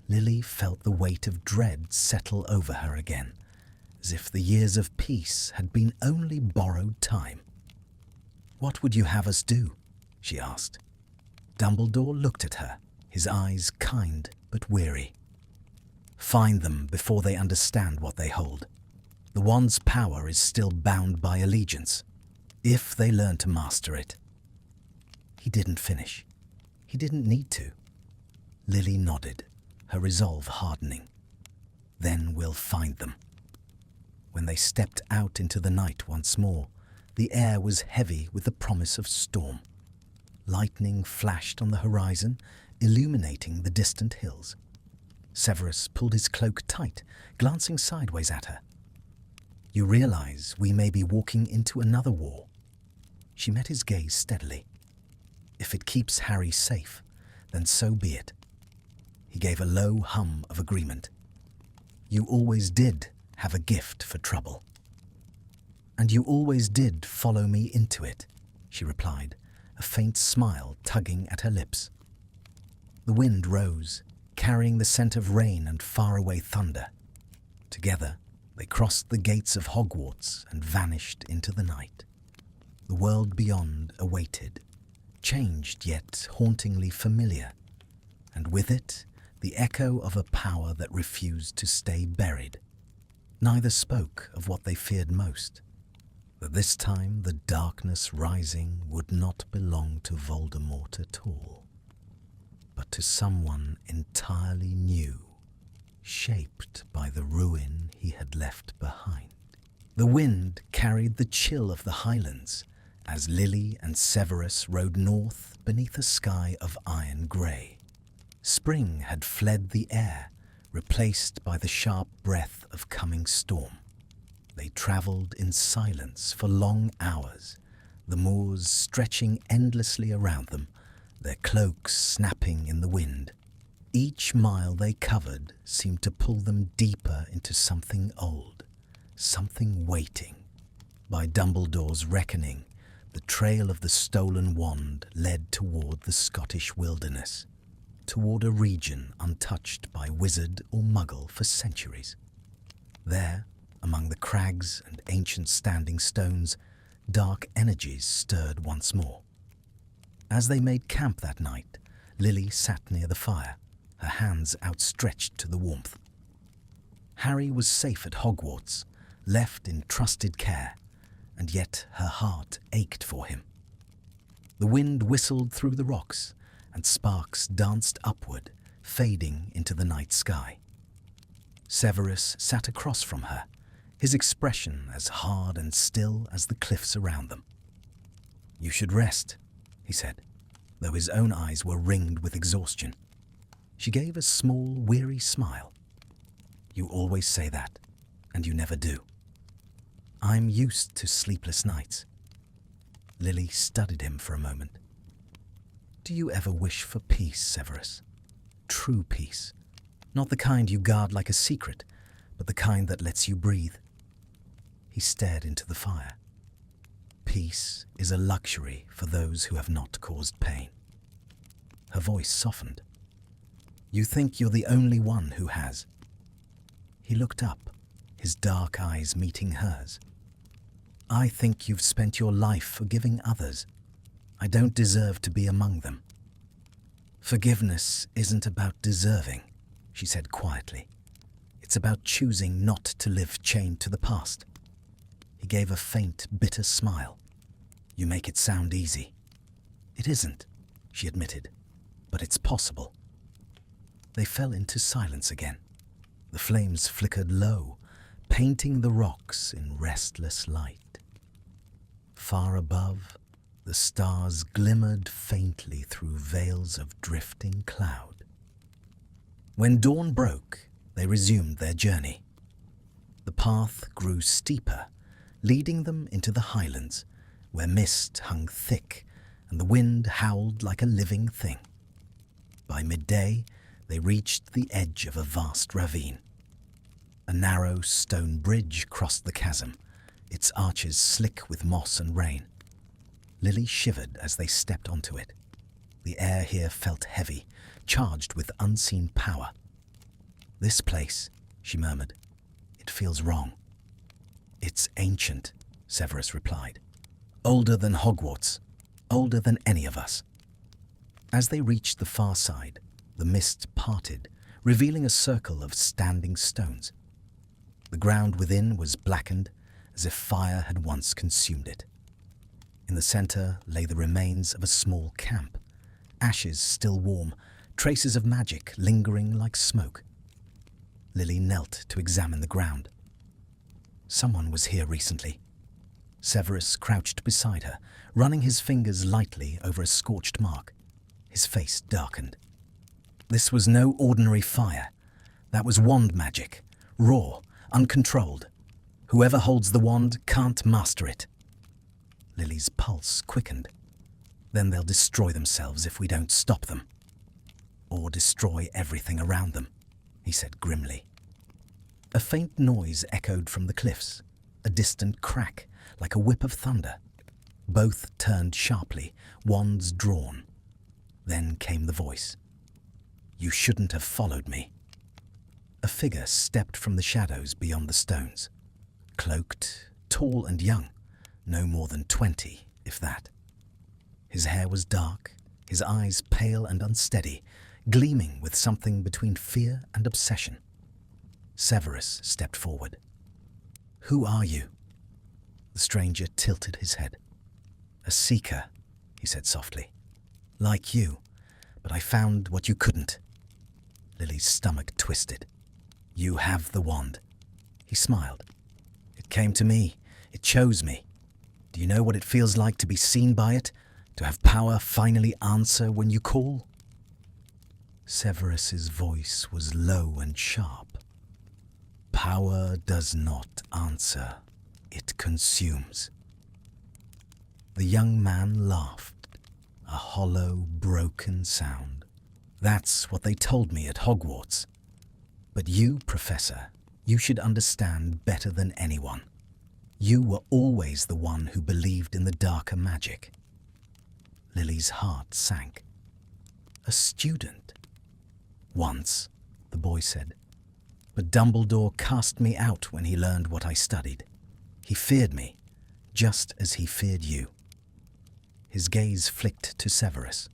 Lily felt the weight of dread settle over her again, as if the years of peace had been only borrowed time. "What would you have us do?" she asked. Dumbledore looked at her, his eyes kind but weary. "Find them before they understand what they hold. The wand's power is still bound by allegiance, if they learn to master it." He didn't finish. He didn't need to. Lily nodded, her resolve hardening. "Then we'll find them." When they stepped out into the night once more, the air was heavy with the promise of storm. Lightning flashed on the horizon, illuminating the distant hills. Severus pulled his cloak tight, glancing sideways at her. "You realize we may be walking into another war." She met his gaze steadily. "If it keeps Harry safe, then so be it." He gave a low hum of agreement. "You always did have a gift for trouble." "And you always did follow me into it," she replied, a faint smile tugging at her lips. The wind rose, carrying the scent of rain and faraway thunder. Together, they crossed the gates of Hogwarts and vanished into the night. The world beyond awaited, changed yet hauntingly familiar, and with it, the echo of a power that refused to stay buried. Neither spoke of what they feared most, that this time the darkness rising would not belong to Voldemort at all, but to someone entirely new, shaped by the ruin he had left behind. The wind carried the chill of the Highlands as Lily and Severus rode north beneath a sky of iron grey. Spring had fled the air, replaced by the sharp breath of coming storm. They travelled in silence for long hours, the moors stretching endlessly around them, their cloaks snapping in the wind. Each mile they covered seemed to pull them deeper into something old, something waiting. By Dumbledore's reckoning, the trail of the stolen wand led toward the Scottish wilderness, toward a region untouched by wizard or muggle for centuries. There, among the crags and ancient standing stones, dark energies stirred once more. As they made camp that night, Lily sat near the fire, her hands outstretched to the warmth. Harry was safe at Hogwarts, left in trusted care, and yet her heart ached for him. The wind whistled through the rocks, and sparks danced upward, fading into the night sky. Severus sat across from her, his expression as hard and still as the cliffs around them. "You should rest," he said, though his own eyes were ringed with exhaustion. She gave a small, weary smile. "You always say that, and you never do." "I'm used to sleepless nights." Lily studied him for a moment. "Do you ever wish for peace, Severus? True peace. Not the kind you guard like a secret, but the kind that lets you breathe." He stared into the fire. "Peace is a luxury for those who have not caused pain." Her voice softened. "You think you're the only one who has." He looked up, his dark eyes meeting hers. "I think you've spent your life forgiving others. I don't deserve to be among them." "Forgiveness isn't about deserving," she said quietly. "It's about choosing not to live chained to the past." He gave a faint, bitter smile. "You make it sound easy." "It isn't," she admitted, but it's possible. They fell into silence again. The flames flickered low, painting the rocks in restless light. Far above, the stars glimmered faintly through veils of drifting cloud. When dawn broke, they resumed their journey. The path grew steeper, leading them into the highlands, where mist hung thick and the wind howled like a living thing. By midday, they reached the edge of a vast ravine. A narrow stone bridge crossed the chasm, its arches slick with moss and rain. Lily shivered as they stepped onto it. The air here felt heavy, charged with unseen power. "This place," she murmured. "It feels wrong." "It's ancient," Severus replied. "Older than Hogwarts, older than any of us." As they reached the far side, the mist parted, revealing a circle of standing stones. The ground within was blackened, as if fire had once consumed it. In the center lay the remains of a small camp, ashes still warm, traces of magic lingering like smoke. Lily knelt to examine the ground. Someone was here recently. Severus crouched beside her, running his fingers lightly over a scorched mark. His face darkened. This was no ordinary fire. That was wand magic, raw, uncontrolled. Whoever holds the wand can't master it. Lily's pulse quickened. "Then they'll destroy themselves if we don't stop them. Or destroy everything around them," he said grimly. A faint noise echoed from the cliffs, a distant crack, like a whip of thunder. Both turned sharply, wands drawn. Then came the voice. "You shouldn't have followed me." A figure stepped from the shadows beyond the stones. Cloaked, tall and young, no more than 20, if that. His hair was dark, his eyes pale and unsteady, gleaming with something between fear and obsession. Severus stepped forward. "Who are you?" The stranger tilted his head. "A seeker," he said softly. "Like you, but I found what you couldn't." Lily's stomach twisted. "You have the wand." He smiled. "It came to me. It chose me. Do you know what it feels like to be seen by it? To have power finally answer when you call?" Severus's voice was low and sharp. "Power does not answer. It consumes." The young man laughed, a hollow, broken sound. "That's what they told me at Hogwarts. But you, Professor, you should understand better than anyone. You were always the one who believed in the darker magic." Lily's heart sank. "A student?" "Once," the boy said. "But Dumbledore cast me out when he learned what I studied. He feared me, just as he feared you." His gaze flicked to Severus.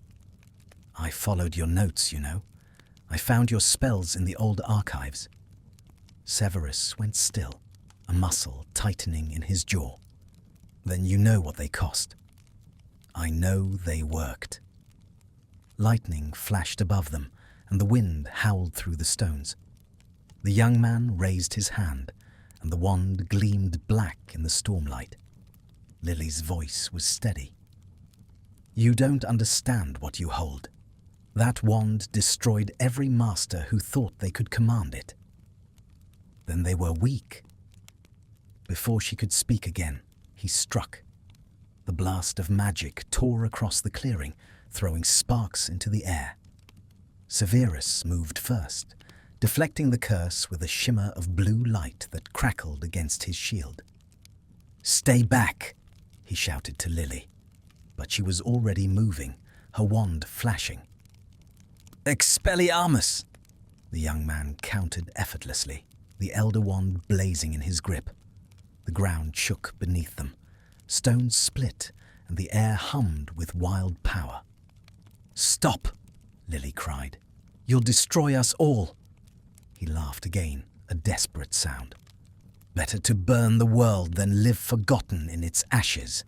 "I followed your notes, you know. I found your spells in the old archives." Severus went still, a muscle tightening in his jaw. "Then you know what they cost." "I know they worked." Lightning flashed above them, and the wind howled through the stones. The young man raised his hand, and the wand gleamed black in the stormlight. Lily's voice was steady. "You don't understand what you hold. That wand destroyed every master who thought they could command it." "Then they were weak." Before she could speak again, he struck. The blast of magic tore across the clearing, throwing sparks into the air. Severus moved first, deflecting the curse with a shimmer of blue light that crackled against his shield. "Stay back," he shouted to Lily, but she was already moving, her wand flashing. "Expelliarmus!" the young man countered effortlessly, the elder wand blazing in his grip. The ground shook beneath them. Stones split, and the air hummed with wild power. "Stop!" Lily cried. "You'll destroy us all." He laughed again, a desperate sound. "Better to burn the world than live forgotten in its ashes."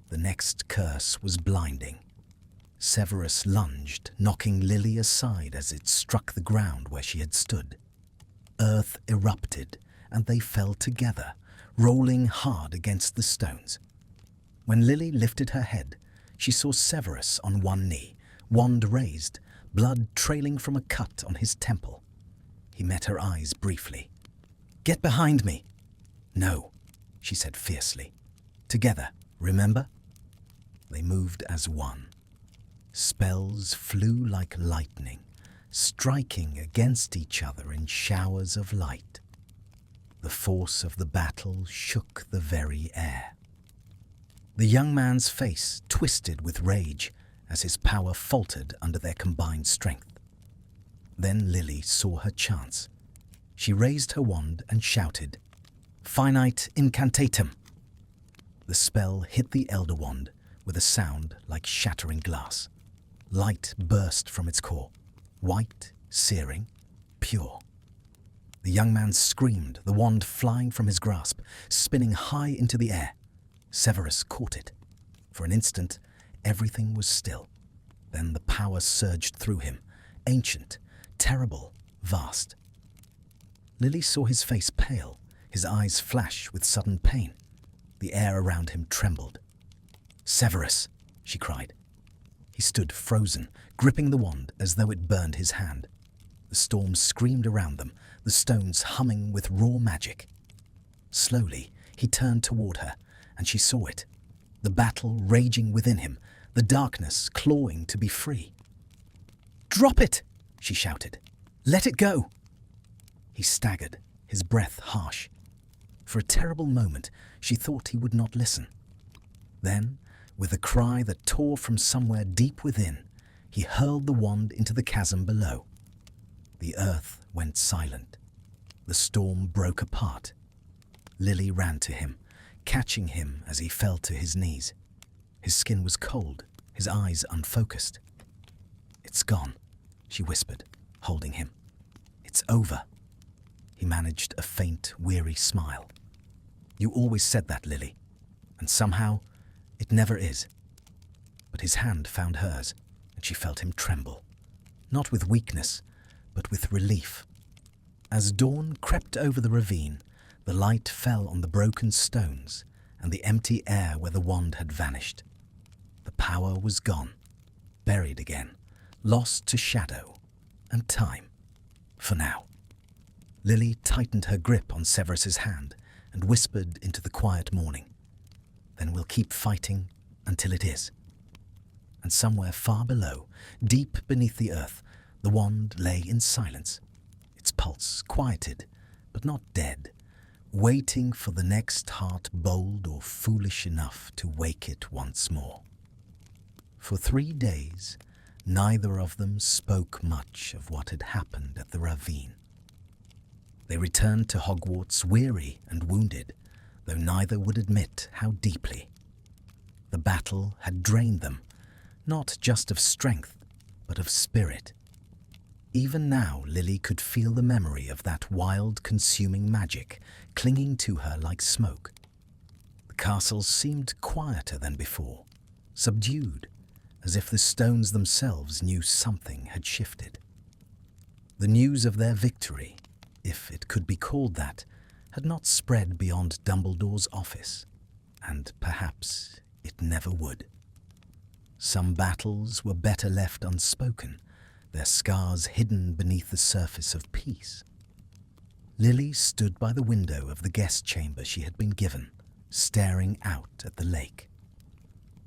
The next curse was blinding. Severus lunged, knocking Lily aside as it struck the ground where she had stood. Earth erupted, and they fell together, rolling hard against the stones. When Lily lifted her head, she saw Severus on one knee, wand raised, blood trailing from a cut on his temple. He met her eyes briefly. "Get behind me!" "No," she said fiercely. "Together, remember?" They moved as one. Spells flew like lightning, striking against each other in showers of light. The force of the battle shook the very air. The young man's face twisted with rage as his power faltered under their combined strength. Then Lily saw her chance. She raised her wand and shouted, "Finite incantatum!" The spell hit the Elder Wand with a sound like shattering glass. Light burst from its core, white, searing, pure. The young man screamed, the wand flying from his grasp, spinning high into the air. Severus caught it. For an instant, everything was still. Then the power surged through him, ancient, terrible, vast. Lily saw his face pale, his eyes flash with sudden pain. The air around him trembled. "Severus!" she cried. He stood frozen, gripping the wand as though it burned his hand. The storm screamed around them, the stones humming with raw magic. Slowly, he turned toward her, and she saw it. The battle raging within him, the darkness clawing to be free. "Drop it!" she shouted. "Let it go!" He staggered, his breath harsh. For a terrible moment, she thought he would not listen. Then, with a cry that tore from somewhere deep within, he hurled the wand into the chasm below. The earth went silent. The storm broke apart. Lily ran to him, catching him as he fell to his knees. His skin was cold, his eyes unfocused. "It's gone," she whispered, holding him. "It's over." He managed a faint, weary smile. "You always said that, Lily, and somehow it never is." But his hand found hers, and she felt him tremble, not with weakness, but with relief. As dawn crept over the ravine, the light fell on the broken stones and the empty air where the wand had vanished. The power was gone, buried again, lost to shadow and time, for now. Lily tightened her grip on Severus's hand and whispered into the quiet morning, "Then we'll keep fighting until it is." And somewhere far below, deep beneath the earth, the wand lay in silence, its pulse quieted, but not dead, waiting for the next heart bold or foolish enough to wake it once more. For 3 days, neither of them spoke much of what had happened at the ravine. They returned to Hogwarts weary and wounded, though neither would admit how deeply. The battle had drained them, not just of strength, but of spirit. Even now, Lily could feel the memory of that wild, consuming magic clinging to her like smoke. The castle seemed quieter than before, subdued, as if the stones themselves knew something had shifted. The news of their victory, if it could be called that, had not spread beyond Dumbledore's office, and perhaps it never would. Some battles were better left unspoken, their scars hidden beneath the surface of peace. Lily stood by the window of the guest chamber she had been given, staring out at the lake.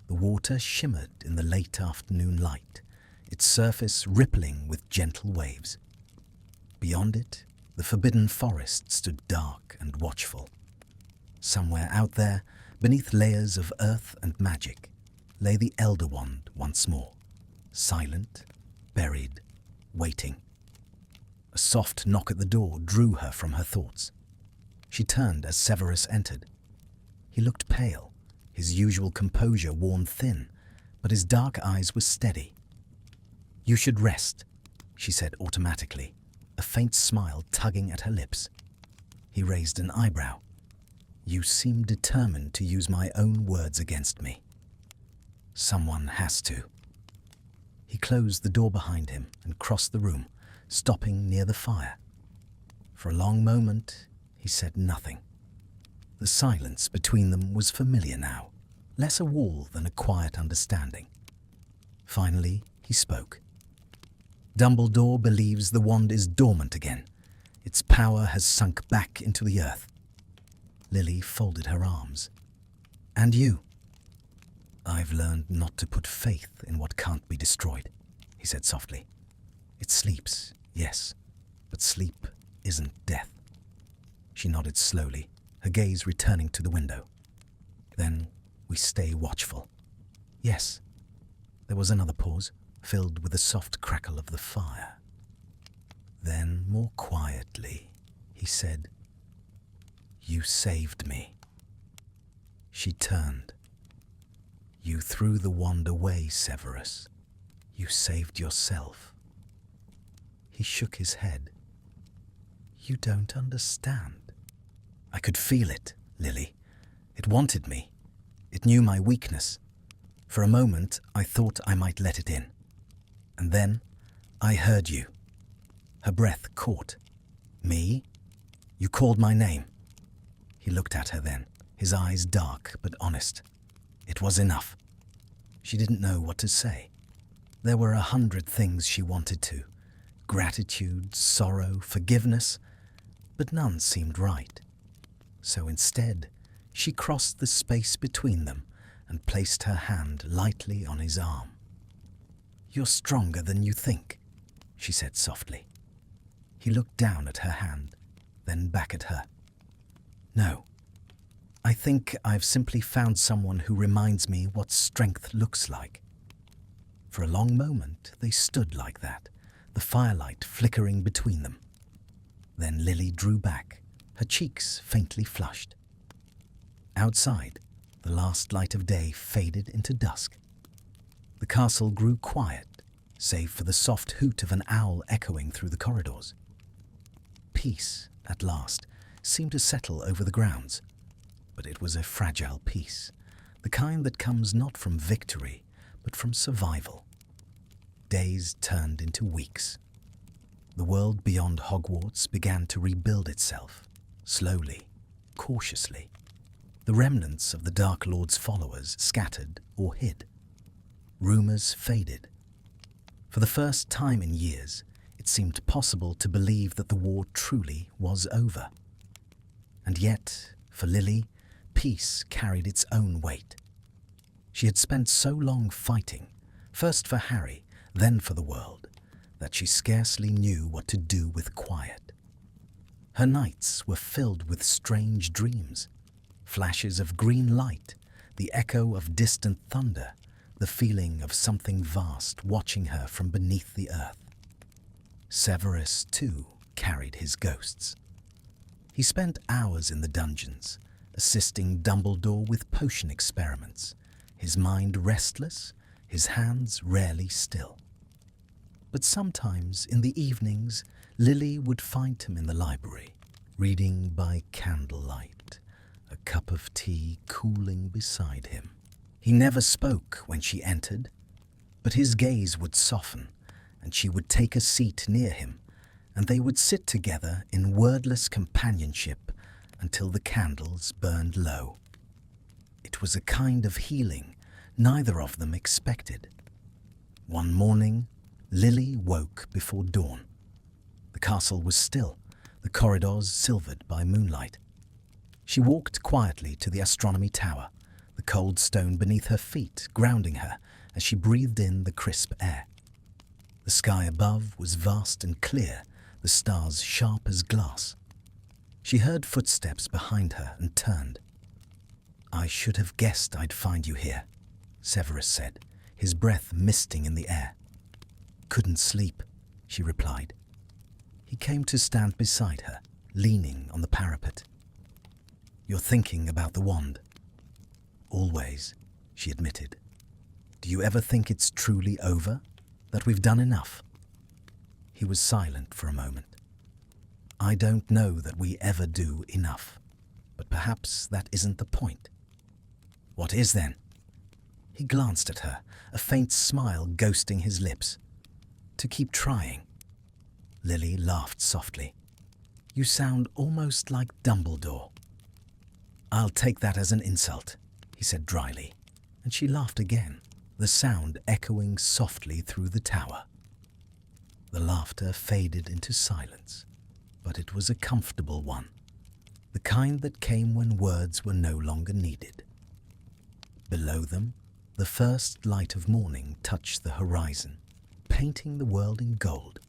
The water shimmered in the late afternoon light, its surface rippling with gentle waves. Beyond it, the forbidden forest stood dark and watchful. Somewhere out there, beneath layers of earth and magic, lay the Elder Wand once more, silent, buried, waiting. A soft knock at the door drew her from her thoughts. She turned as Severus entered. He looked pale, his usual composure worn thin, but his dark eyes were steady. "You should rest," she said automatically, a faint smile tugging at her lips. He raised an eyebrow. "You seem determined to use my own words against me." "Someone has to." He closed the door behind him and crossed the room, stopping near the fire. For a long moment, he said nothing. The silence between them was familiar now, less a wall than a quiet understanding. Finally, he spoke. Dumbledore believes the wand is dormant again. Its power has sunk back into the earth. Lily folded her arms. And you? I've learned not to put faith in what can't be destroyed, he said softly. It sleeps, yes, but sleep isn't death. She nodded slowly, her gaze returning to the window. Then we stay watchful. Yes. There was another pause, filled with the soft crackle of the fire. Then, more quietly, he said, You saved me. She turned. You threw the wand away, Severus. You saved yourself. He shook his head. You don't understand. I could feel it, Lily. It wanted me. It knew my weakness. For a moment, I thought I might let it in. And then, I heard you. Her breath caught. Me? You called my name. He looked at her then, his eyes dark but honest. It was enough. She didn't know what to say. There were 100 things she wanted to. Gratitude, sorrow, forgiveness. But none seemed right. So instead, she crossed the space between them and placed her hand lightly on his arm. You're stronger than you think, she said softly. He looked down at her hand, then back at her. No. I think I've simply found someone who reminds me what strength looks like. For a long moment, they stood like that, the firelight flickering between them. Then Lily drew back, her cheeks faintly flushed. Outside, the last light of day faded into dusk. The castle grew quiet, save for the soft hoot of an owl echoing through the corridors. Peace, at last, seemed to settle over the grounds. But it was a fragile peace, the kind that comes not from victory, but from survival. Days turned into weeks. The world beyond Hogwarts began to rebuild itself, slowly, cautiously. The remnants of the Dark Lord's followers scattered or hid. Rumors faded. For the first time in years, it seemed possible to believe that the war truly was over. And yet, for Lily, peace carried its own weight. She had spent so long fighting, first for Harry, then for the world, that she scarcely knew what to do with quiet. Her nights were filled with strange dreams, flashes of green light, the echo of distant thunder, the feeling of something vast watching her from beneath the earth. Severus, too, carried his ghosts. He spent hours in the dungeons, assisting Dumbledore with potion experiments, his mind restless, his hands rarely still. But sometimes in the evenings, Lily would find him in the library, reading by candlelight, a cup of tea cooling beside him. He never spoke when she entered, but his gaze would soften, and she would take a seat near him, and they would sit together in wordless companionship until the candles burned low. It was a kind of healing neither of them expected. One morning, Lily woke before dawn. The castle was still, the corridors silvered by moonlight. She walked quietly to the astronomy tower, the cold stone beneath her feet grounding her as she breathed in the crisp air. The sky above was vast and clear, the stars sharp as glass. She heard footsteps behind her and turned. I should have guessed I'd find you here, Severus said, his breath misting in the air. Couldn't sleep, she replied. He came to stand beside her, leaning on the parapet. You're thinking about the wand. Always, she admitted. Do you ever think it's truly over? That we've done enough? He was silent for a moment. I don't know that we ever do enough, but perhaps that isn't the point. What is then? He glanced at her, a faint smile ghosting his lips. To keep trying. Lily laughed softly. You sound almost like Dumbledore. I'll take that as an insult, he said dryly, and she laughed again, the sound echoing softly through the tower. The laughter faded into silence, but it was a comfortable one, the kind that came when words were no longer needed. Below them, the first light of morning touched the horizon, painting the world in gold.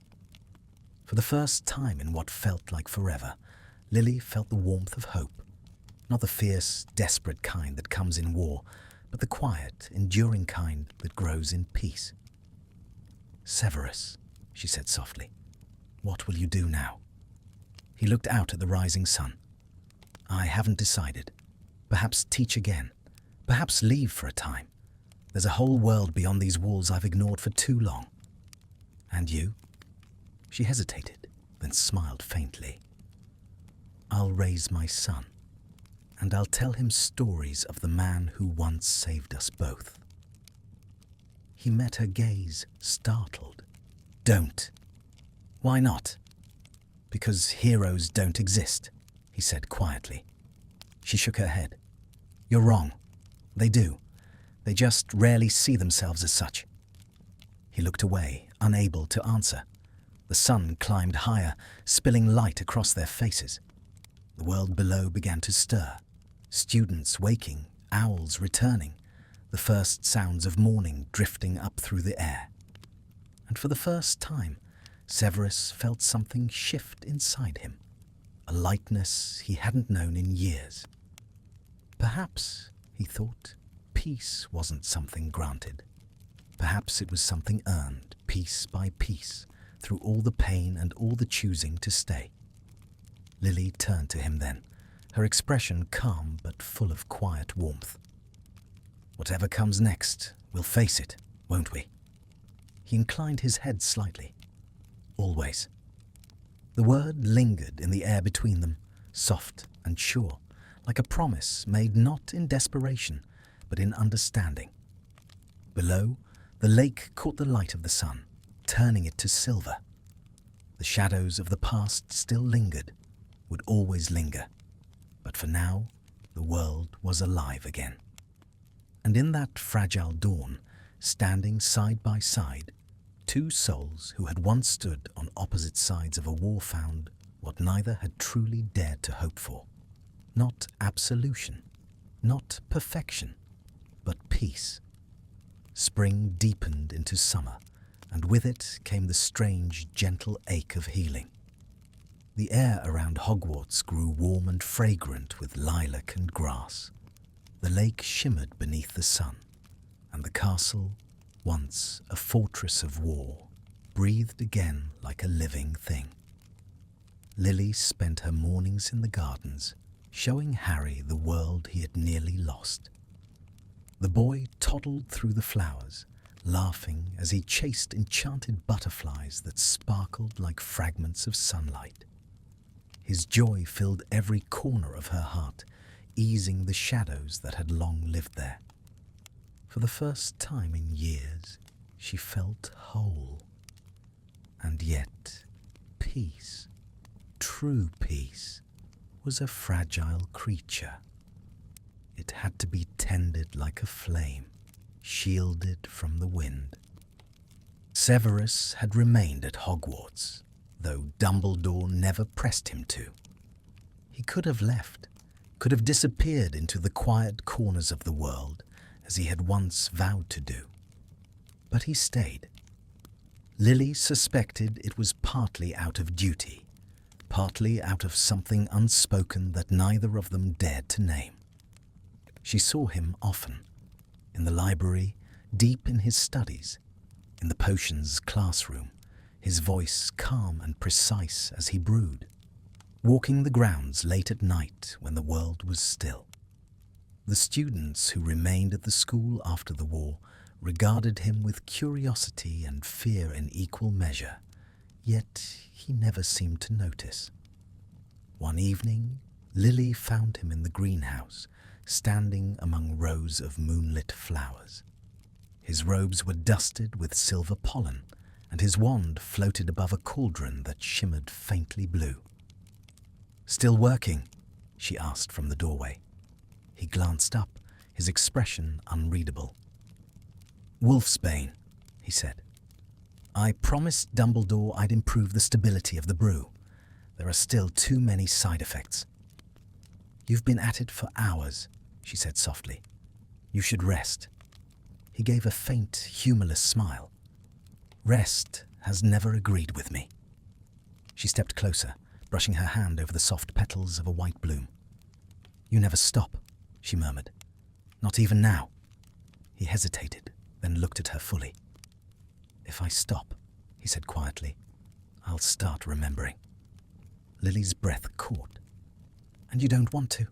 For the first time in what felt like forever, Lily felt the warmth of hope, not the fierce, desperate kind that comes in war, but the quiet, enduring kind that grows in peace. Severus, she said softly, what will you do now? He looked out at the rising sun. I haven't decided. Perhaps teach again. Perhaps leave for a time. There's a whole world beyond these walls I've ignored for too long. And you? She hesitated, then smiled faintly. I'll raise my son, and I'll tell him stories of the man who once saved us both. He met her gaze, startled. Don't. Why not? Because heroes don't exist, he said quietly. She shook her head. You're wrong. They do. They just rarely see themselves as such. He looked away, unable to answer. The sun climbed higher, spilling light across their faces. The world below began to stir. Students waking, owls returning, the first sounds of morning drifting up through the air. And for the first time, Severus felt something shift inside him, a lightness he hadn't known in years. Perhaps, he thought, peace wasn't something granted. Perhaps it was something earned, piece by piece, through all the pain and all the choosing to stay. Lily turned to him then, her expression calm but full of quiet warmth. Whatever comes next, we'll face it, won't we? He inclined his head slightly. Always. The word lingered in the air between them, soft and sure, like a promise made not in desperation, but in understanding. Below, the lake caught the light of the sun, turning it to silver. The shadows of the past still lingered, would always linger, but for now, the world was alive again. And in that fragile dawn, standing side by side, two souls who had once stood on opposite sides of a war found what neither had truly dared to hope for. Not absolution, not perfection, but peace. Spring deepened into summer, and with it came the strange, gentle ache of healing. The air around Hogwarts grew warm and fragrant with lilac and grass. The lake shimmered beneath the sun, and the castle, once a fortress of war, breathed again like a living thing. Lily spent her mornings in the gardens, showing Harry the world he had nearly lost. The boy toddled through the flowers, laughing as he chased enchanted butterflies that sparkled like fragments of sunlight. His joy filled every corner of her heart, easing the shadows that had long lived there. For the first time in years, she felt whole. And yet, peace, true peace, was a fragile creature. It had to be tended like a flame, shielded from the wind. Severus had remained at Hogwarts, though Dumbledore never pressed him to. He could have left, could have disappeared into the quiet corners of the world, as he had once vowed to do. But he stayed. Lily suspected it was partly out of duty, partly out of something unspoken that neither of them dared to name. She saw him often, in the library, deep in his studies, in the potions classroom, his voice calm and precise as he brewed, walking the grounds late at night when the world was still. The students who remained at the school after the war regarded him with curiosity and fear in equal measure, yet he never seemed to notice. One evening, Lily found him in the greenhouse, standing among rows of moonlit flowers. His robes were dusted with silver pollen, and his wand floated above a cauldron that shimmered faintly blue. "Still working?" she asked from the doorway. He glanced up, his expression unreadable. "Wolfsbane," he said. "I promised Dumbledore I'd improve the stability of the brew. There are still too many side effects." "You've been at it for hours," she said softly. "You should rest." He gave a faint, humorless smile. "Rest has never agreed with me." She stepped closer, brushing her hand over the soft petals of a white bloom. "You never stop," she murmured. "Not even now." He hesitated, then looked at her fully. "If I stop," he said quietly, "I'll start remembering." Lily's breath caught. "And you don't want to?"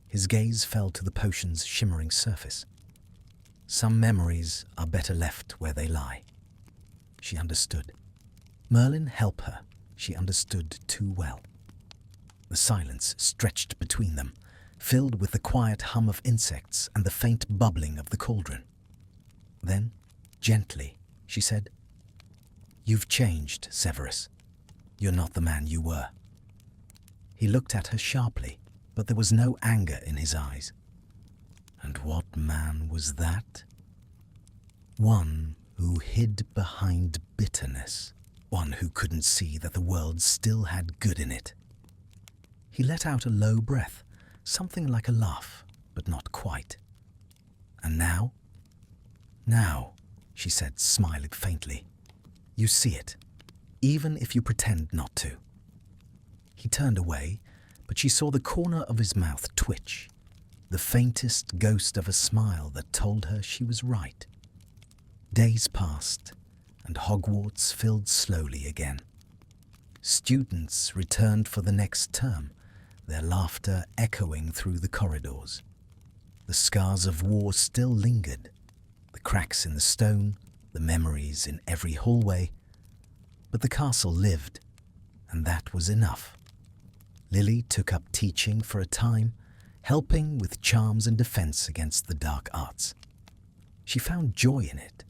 His gaze fell to the potion's shimmering surface. "Some memories are better left where they lie." She understood. Merlin help her, she understood too well. The silence stretched between them, filled with the quiet hum of insects and the faint bubbling of the cauldron. Then, gently, she said, "You've changed, Severus. You're not the man you were." He looked at her sharply, but there was no anger in his eyes. And what man was that? One who hid behind bitterness, one who couldn't see that the world still had good in it. He let out a low breath, something like a laugh, but not quite. "And now?" "Now," she said, smiling faintly, "you see it, even if you pretend not to." He turned away, but she saw the corner of his mouth twitch, the faintest ghost of a smile that told her she was right. Days passed, and Hogwarts filled slowly again. Students returned for the next term, their laughter echoing through the corridors. The scars of war still lingered, the cracks in the stone, the memories in every hallway. But the castle lived, and that was enough. Lily took up teaching for a time, helping with charms and defense against the dark arts. She found joy in it,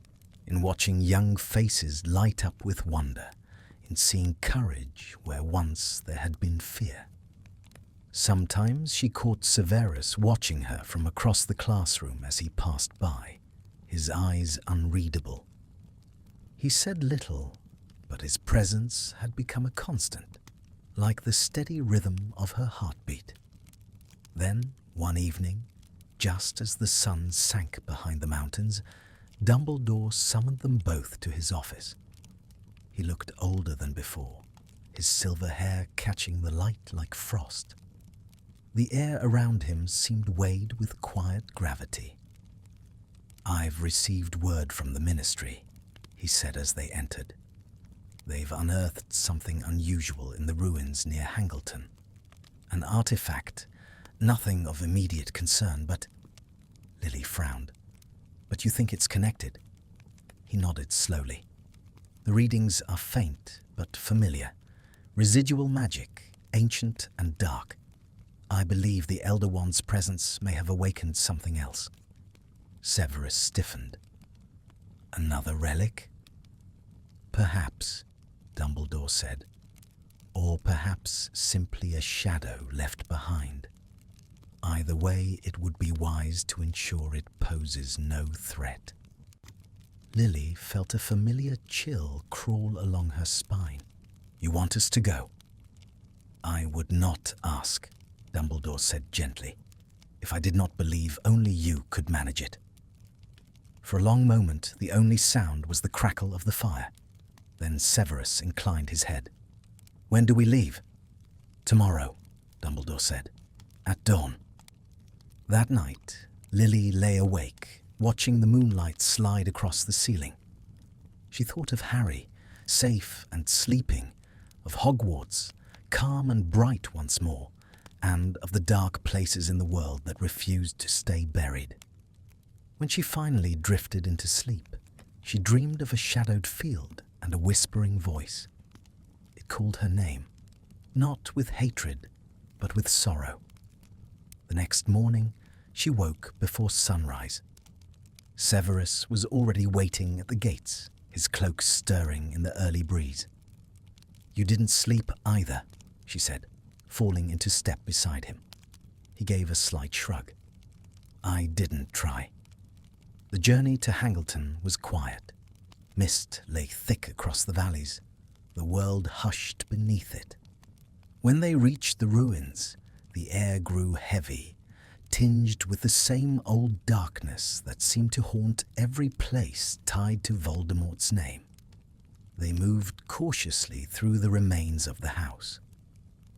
in watching young faces light up with wonder, in seeing courage where once there had been fear. Sometimes she caught Severus watching her from across the classroom as he passed by, his eyes unreadable. He said little, but his presence had become a constant, like the steady rhythm of her heartbeat. Then, one evening, just as the sun sank behind the mountains, Dumbledore summoned them both to his office. He looked older than before, his silver hair catching the light like frost. The air around him seemed weighed with quiet gravity. "I've received word from the Ministry," he said as they entered. "They've unearthed something unusual in the ruins near Hangleton. An artifact, nothing of immediate concern, but—" Lily frowned. "But you think it's connected?" He nodded slowly. "The readings are faint but familiar. Residual magic, ancient and dark. I believe the Elder Wand's presence may have awakened something else." Severus stiffened. "Another relic?" "Perhaps," Dumbledore said. "Or perhaps simply a shadow left behind. Either way, it would be wise to ensure it poses no threat." Lily felt a familiar chill crawl along her spine. "You want us to go?" "I would not ask," Dumbledore said gently, "if I did not believe only you could manage it." For a long moment, the only sound was the crackle of the fire. Then Severus inclined his head. "When do we leave?" "Tomorrow," Dumbledore said, "at dawn." That night, Lily lay awake, watching the moonlight slide across the ceiling. She thought of Harry, safe and sleeping, of Hogwarts, calm and bright once more, and of the dark places in the world that refused to stay buried. When she finally drifted into sleep, she dreamed of a shadowed field and a whispering voice. It called her name, not with hatred, but with sorrow. The next morning, she woke before sunrise. Severus was already waiting at the gates, his cloak stirring in the early breeze. "You didn't sleep either," she said, falling into step beside him. He gave a slight shrug. "I didn't try." The journey to Hangleton was quiet. Mist lay thick across the valleys, the world hushed beneath it. When they reached the ruins, the air grew heavy, tinged with the same old darkness that seemed to haunt every place tied to Voldemort's name. They moved cautiously through the remains of the house.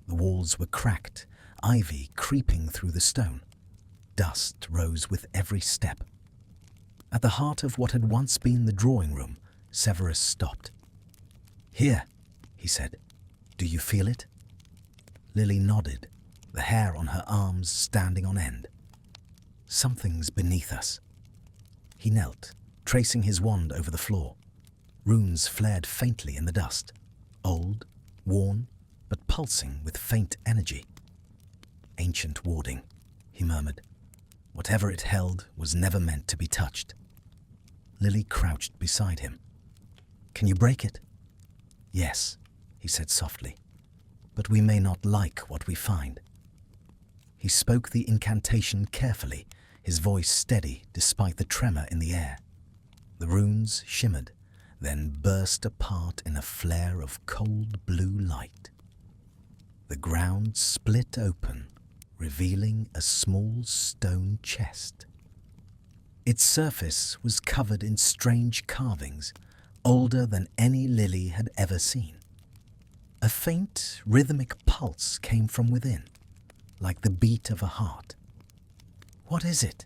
The walls were cracked, ivy creeping through the stone. Dust rose with every step. At the heart of what had once been the drawing room, Severus stopped. "Here," he said. "Do you feel it?" Lily nodded, the hair on her arms standing on end. "Something's beneath us." He knelt, tracing his wand over the floor. Runes flared faintly in the dust, old, worn, but pulsing with faint energy. "Ancient warding," he murmured. Whatever it held was never meant to be touched. Lily crouched beside him. "Can you break it?" "Yes," he said softly, "but we may not like what we find." He spoke the incantation carefully, his voice steady despite the tremor in the air. The runes shimmered, then burst apart in a flare of cold blue light. The ground split open, revealing a small stone chest. Its surface was covered in strange carvings, older than any Lily had ever seen. A faint, rhythmic pulse came from within, like the beat of a heart. "What is it?"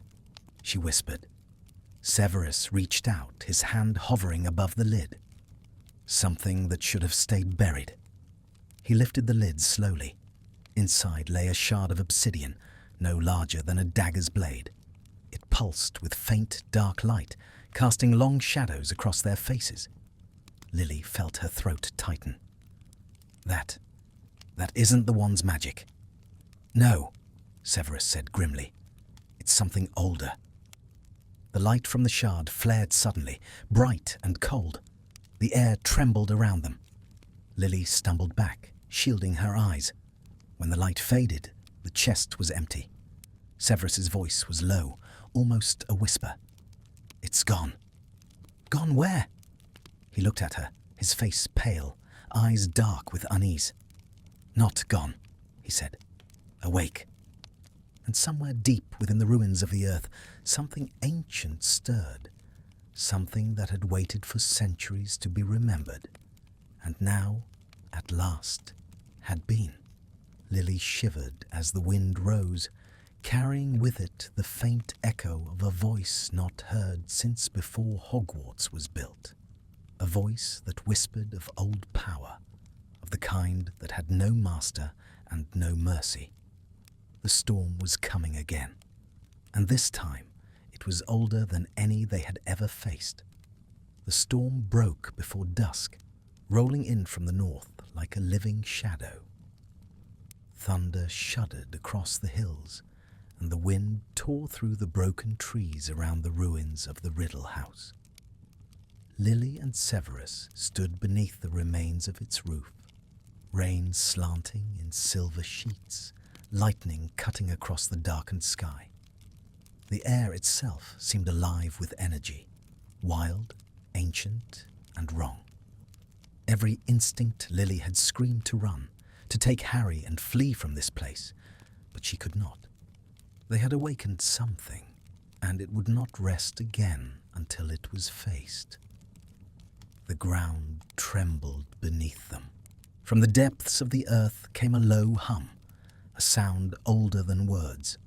she whispered. Severus reached out, his hand hovering above the lid. Something that should have stayed buried. He lifted the lid slowly. Inside lay a shard of obsidian, no larger than a dagger's blade. It pulsed with faint, dark light, casting long shadows across their faces. Lily felt her throat tighten. That isn't the wand's magic." "No," Severus said grimly. "It's something older." The light from the shard flared suddenly, bright and cold. The air trembled around them. Lily stumbled back, shielding her eyes. When the light faded, the chest was empty. Severus's voice was low, almost a whisper. "It's gone." "Gone where?" He looked at her, his face pale, eyes dark with unease. "Not gone," he said. "Awake." And somewhere deep within the ruins of the earth, something ancient stirred, something that had waited for centuries to be remembered, and now, at last, had been. Lily shivered as the wind rose, carrying with it the faint echo of a voice not heard since before Hogwarts was built. A voice that whispered of old power, of the kind that had no master and no mercy. The storm was coming again, and this time it was older than any they had ever faced. The storm broke before dusk, rolling in from the north like a living shadow. Thunder shuddered across the hills, and the wind tore through the broken trees around the ruins of the Riddle House. Lily and Severus stood beneath the remains of its roof, rain slanting in silver sheets, lightning cutting across the darkened sky. The air itself seemed alive with energy, wild, ancient, and wrong. Every instinct Lily had screamed to run, to take Harry and flee from this place, but she could not. They had awakened something, and it would not rest again until it was faced. The ground trembled beneath them. From the depths of the earth came a low hum, a sound older than words.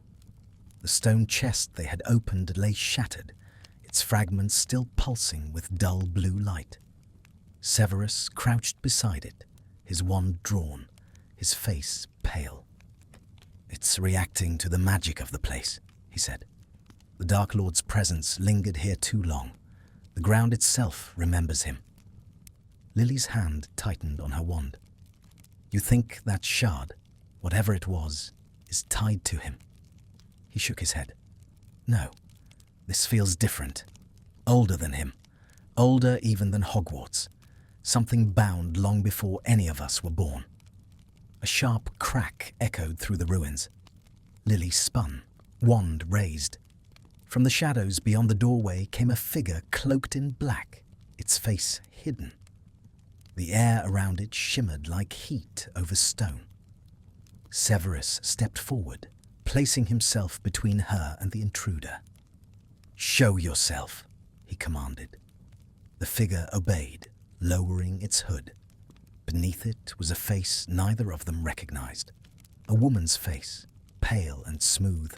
The stone chest they had opened lay shattered, its fragments still pulsing with dull blue light. Severus crouched beside it, his wand drawn, his face pale. "It's reacting to the magic of the place," he said. "The Dark Lord's presence lingered here too long. The ground itself remembers him." Lily's hand tightened on her wand. "You think that shard, whatever it was, is tied to him?" He shook his head. "No, this feels different. older than him, older even than Hogwarts, something bound long before any of us were born. A sharp crack echoed through the ruins. Lily spun, wand raised. From the shadows beyond the doorway came a figure cloaked in black, its face hidden. The air around it shimmered like heat over stone. Severus stepped forward, placing himself between her and the intruder. "Show yourself," he commanded. The figure obeyed, lowering its hood. Beneath it was a face neither of them recognized. A woman's face, pale and smooth,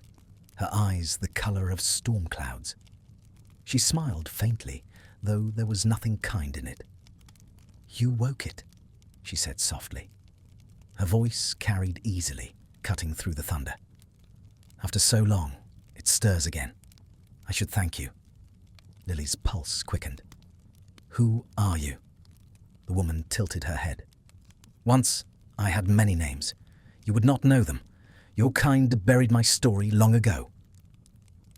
her eyes the color of storm clouds. She smiled faintly, though there was nothing kind in it. "You woke it," she said softly. Her voice carried easily, cutting through the thunder. "After so long, it stirs again. I should thank you." Lily's pulse quickened. "Who are you?" The woman tilted her head. "Once, I had many names. You would not know them. Your kind buried my story long ago."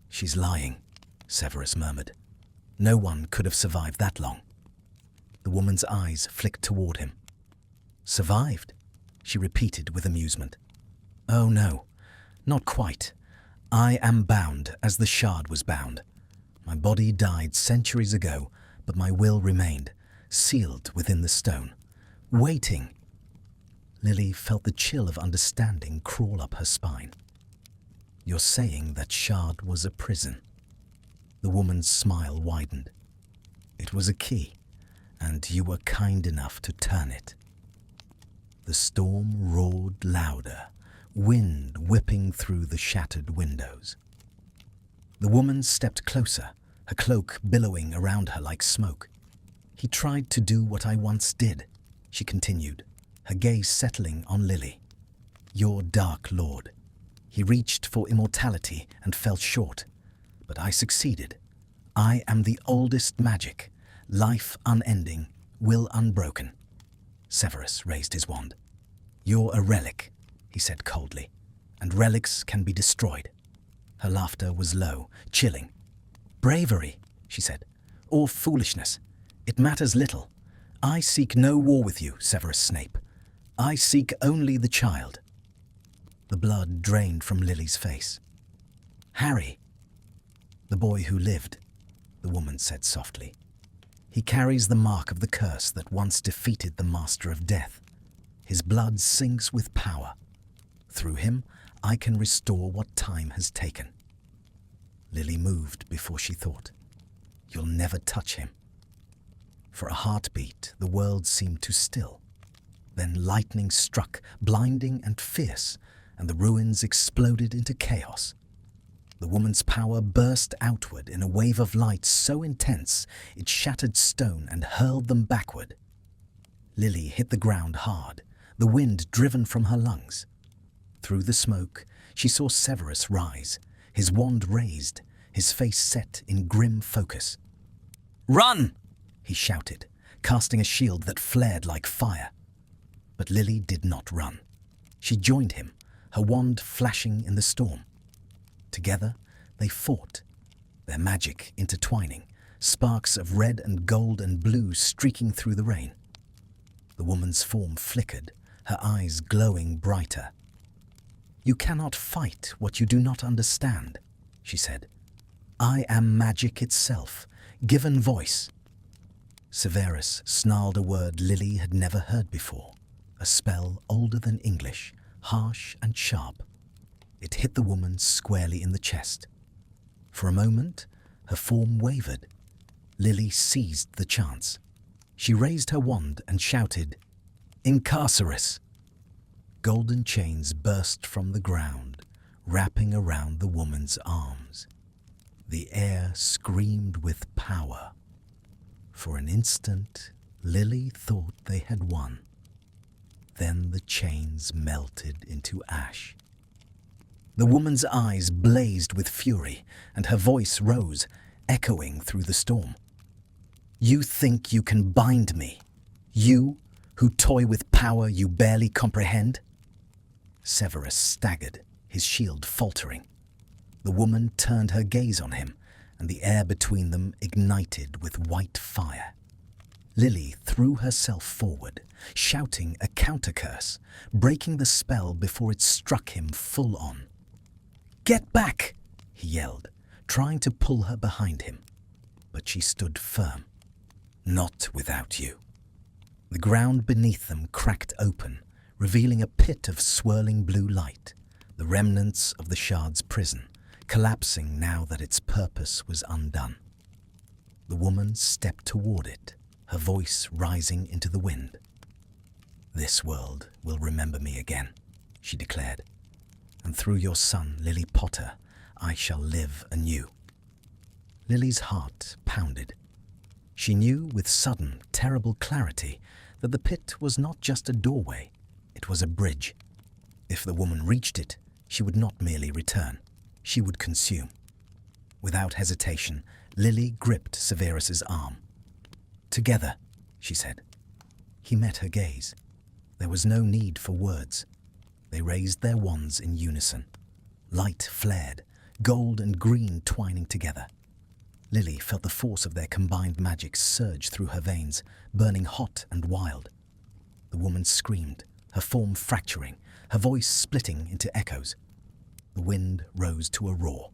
"She's lying," Severus murmured. "No one could have survived that long." The woman's eyes flicked toward him. "Survived?" she repeated with amusement. "Oh no, not quite. I am bound as the shard was bound. My body died centuries ago, but my will remained, sealed within the stone, waiting." Lily felt the chill of understanding crawl up her spine. "You're saying that shard was a prison?" The woman's smile widened. "It was a key, and you were kind enough to turn it." The storm roared louder, wind whipping through the shattered windows. The woman stepped closer, her cloak billowing around her like smoke. "He tried to do what I once did," she continued, her gaze settling on Lily. "Your dark lord. He reached for immortality and fell short, but I succeeded. I am the oldest magic, life unending, will unbroken." Severus raised his wand. "You're a relic," he said coldly, "and relics can be destroyed." Her laughter was low, chilling. "Bravery," she said, "or foolishness. It matters little. I seek no war with you, Severus Snape. I seek only the child." The blood drained from Lily's face. "Harry." "The boy who lived," the woman said softly. "He carries the mark of the curse that once defeated the Master of Death. His blood sinks with power. Through him, I can restore what time has taken." Lily moved before she thought. "You'll never touch him." For a heartbeat, the world seemed to still. Then lightning struck, blinding and fierce, and the ruins exploded into chaos. The woman's power burst outward in a wave of light so intense it shattered stone and hurled them backward. Lily hit the ground hard, the wind driven from her lungs. Through the smoke, she saw Severus rise, his wand raised, his face set in grim focus. "Run!" he shouted, casting a shield that flared like fire. But Lily did not run. She joined him, her wand flashing in the storm. Together, they fought, their magic intertwining, sparks of red and gold and blue streaking through the rain. The woman's form flickered, her eyes glowing brighter. "You cannot fight what you do not understand," she said. "I am magic itself, given voice." Severus snarled a word Lily had never heard before, a spell older than English, harsh and sharp. It hit the woman squarely in the chest. For a moment, her form wavered. Lily seized the chance. She raised her wand and shouted, "Incarcerus!" Golden chains burst from the ground, wrapping around the woman's arms. The air screamed with power. For an instant, Lily thought they had won. Then the chains melted into ash. The woman's eyes blazed with fury, and her voice rose, echoing through the storm. "You think you can bind me? You, who toy with power you barely comprehend?" Severus staggered, his shield faltering. The woman turned her gaze on him, and the air between them ignited with white fire. Lily threw herself forward, shouting a counter-curse, breaking the spell before it struck him full on. "Get back!" he yelled, trying to pull her behind him. But she stood firm. "Not without you." The ground beneath them cracked open, revealing a pit of swirling blue light, the remnants of the shard's prison, collapsing now that its purpose was undone. The woman stepped toward it, her voice rising into the wind. "This world will remember me again," she declared, "and through your son, Lily Potter, I shall live anew." Lily's heart pounded. She knew with sudden, terrible clarity that the pit was not just a doorway, it was a bridge. If the woman reached it, she would not merely return, she would consume. Without hesitation, Lily gripped Severus's arm. "Together," she said. He met her gaze. There was no need for words. They raised their wands in unison. Light flared, gold and green twining together. Lily felt the force of their combined magic surge through her veins, burning hot and wild. The woman screamed, her form fracturing, her voice splitting into echoes. The wind rose to a roar.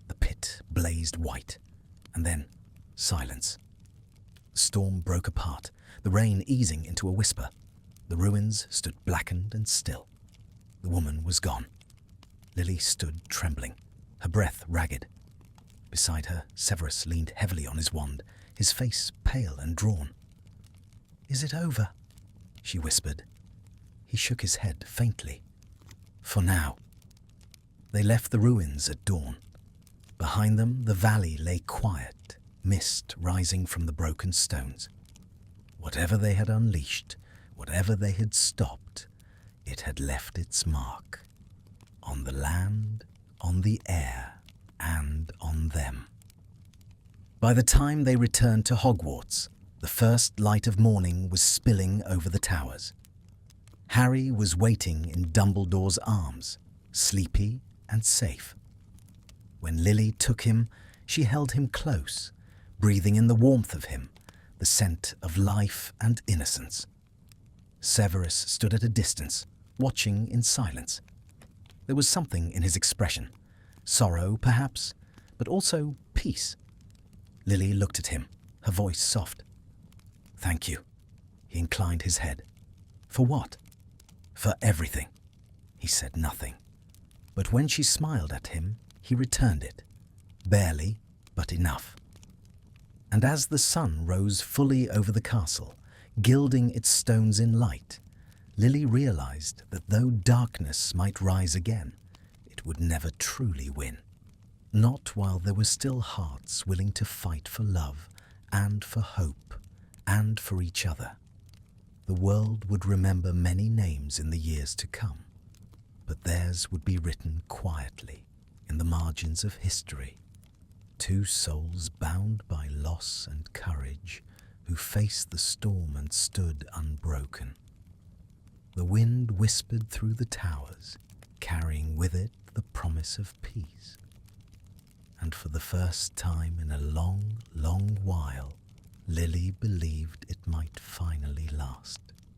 The pit blazed white. And then, silence. The storm broke apart, the rain easing into a whisper. The ruins stood blackened and still. The woman was gone. Lily stood trembling, her breath ragged. Beside her, Severus leaned heavily on his wand, his face pale and drawn. "Is it over?" she whispered. He shook his head faintly. "For now." They left the ruins at dawn. Behind them, the valley lay quiet, mist rising from the broken stones. Whatever they had unleashed, whatever they had stopped, it had left its mark. On the land, on the air, and on them. By the time they returned to Hogwarts, the first light of morning was spilling over the towers. Harry was waiting in Dumbledore's arms, sleepy and safe. When Lily took him, she held him close, breathing in the warmth of him, the scent of life and innocence. Severus stood at a distance, watching in silence. There was something in his expression, sorrow perhaps, but also peace. Lily looked at him, her voice soft. "Thank you." He inclined his head. "For what?" "For everything." He said nothing. But when she smiled at him, he returned it. Barely, but enough. And as the sun rose fully over the castle, gilding its stones in light, Lily realized that though darkness might rise again, it would never truly win. Not while there were still hearts willing to fight for love and for hope and for each other. The world would remember many names in the years to come, but theirs would be written quietly in the margins of history. Two souls bound by loss and courage who faced the storm and stood unbroken. The wind whispered through the towers, carrying with it the promise of peace. And for the first time in a long, long while, Lily believed it might finally last.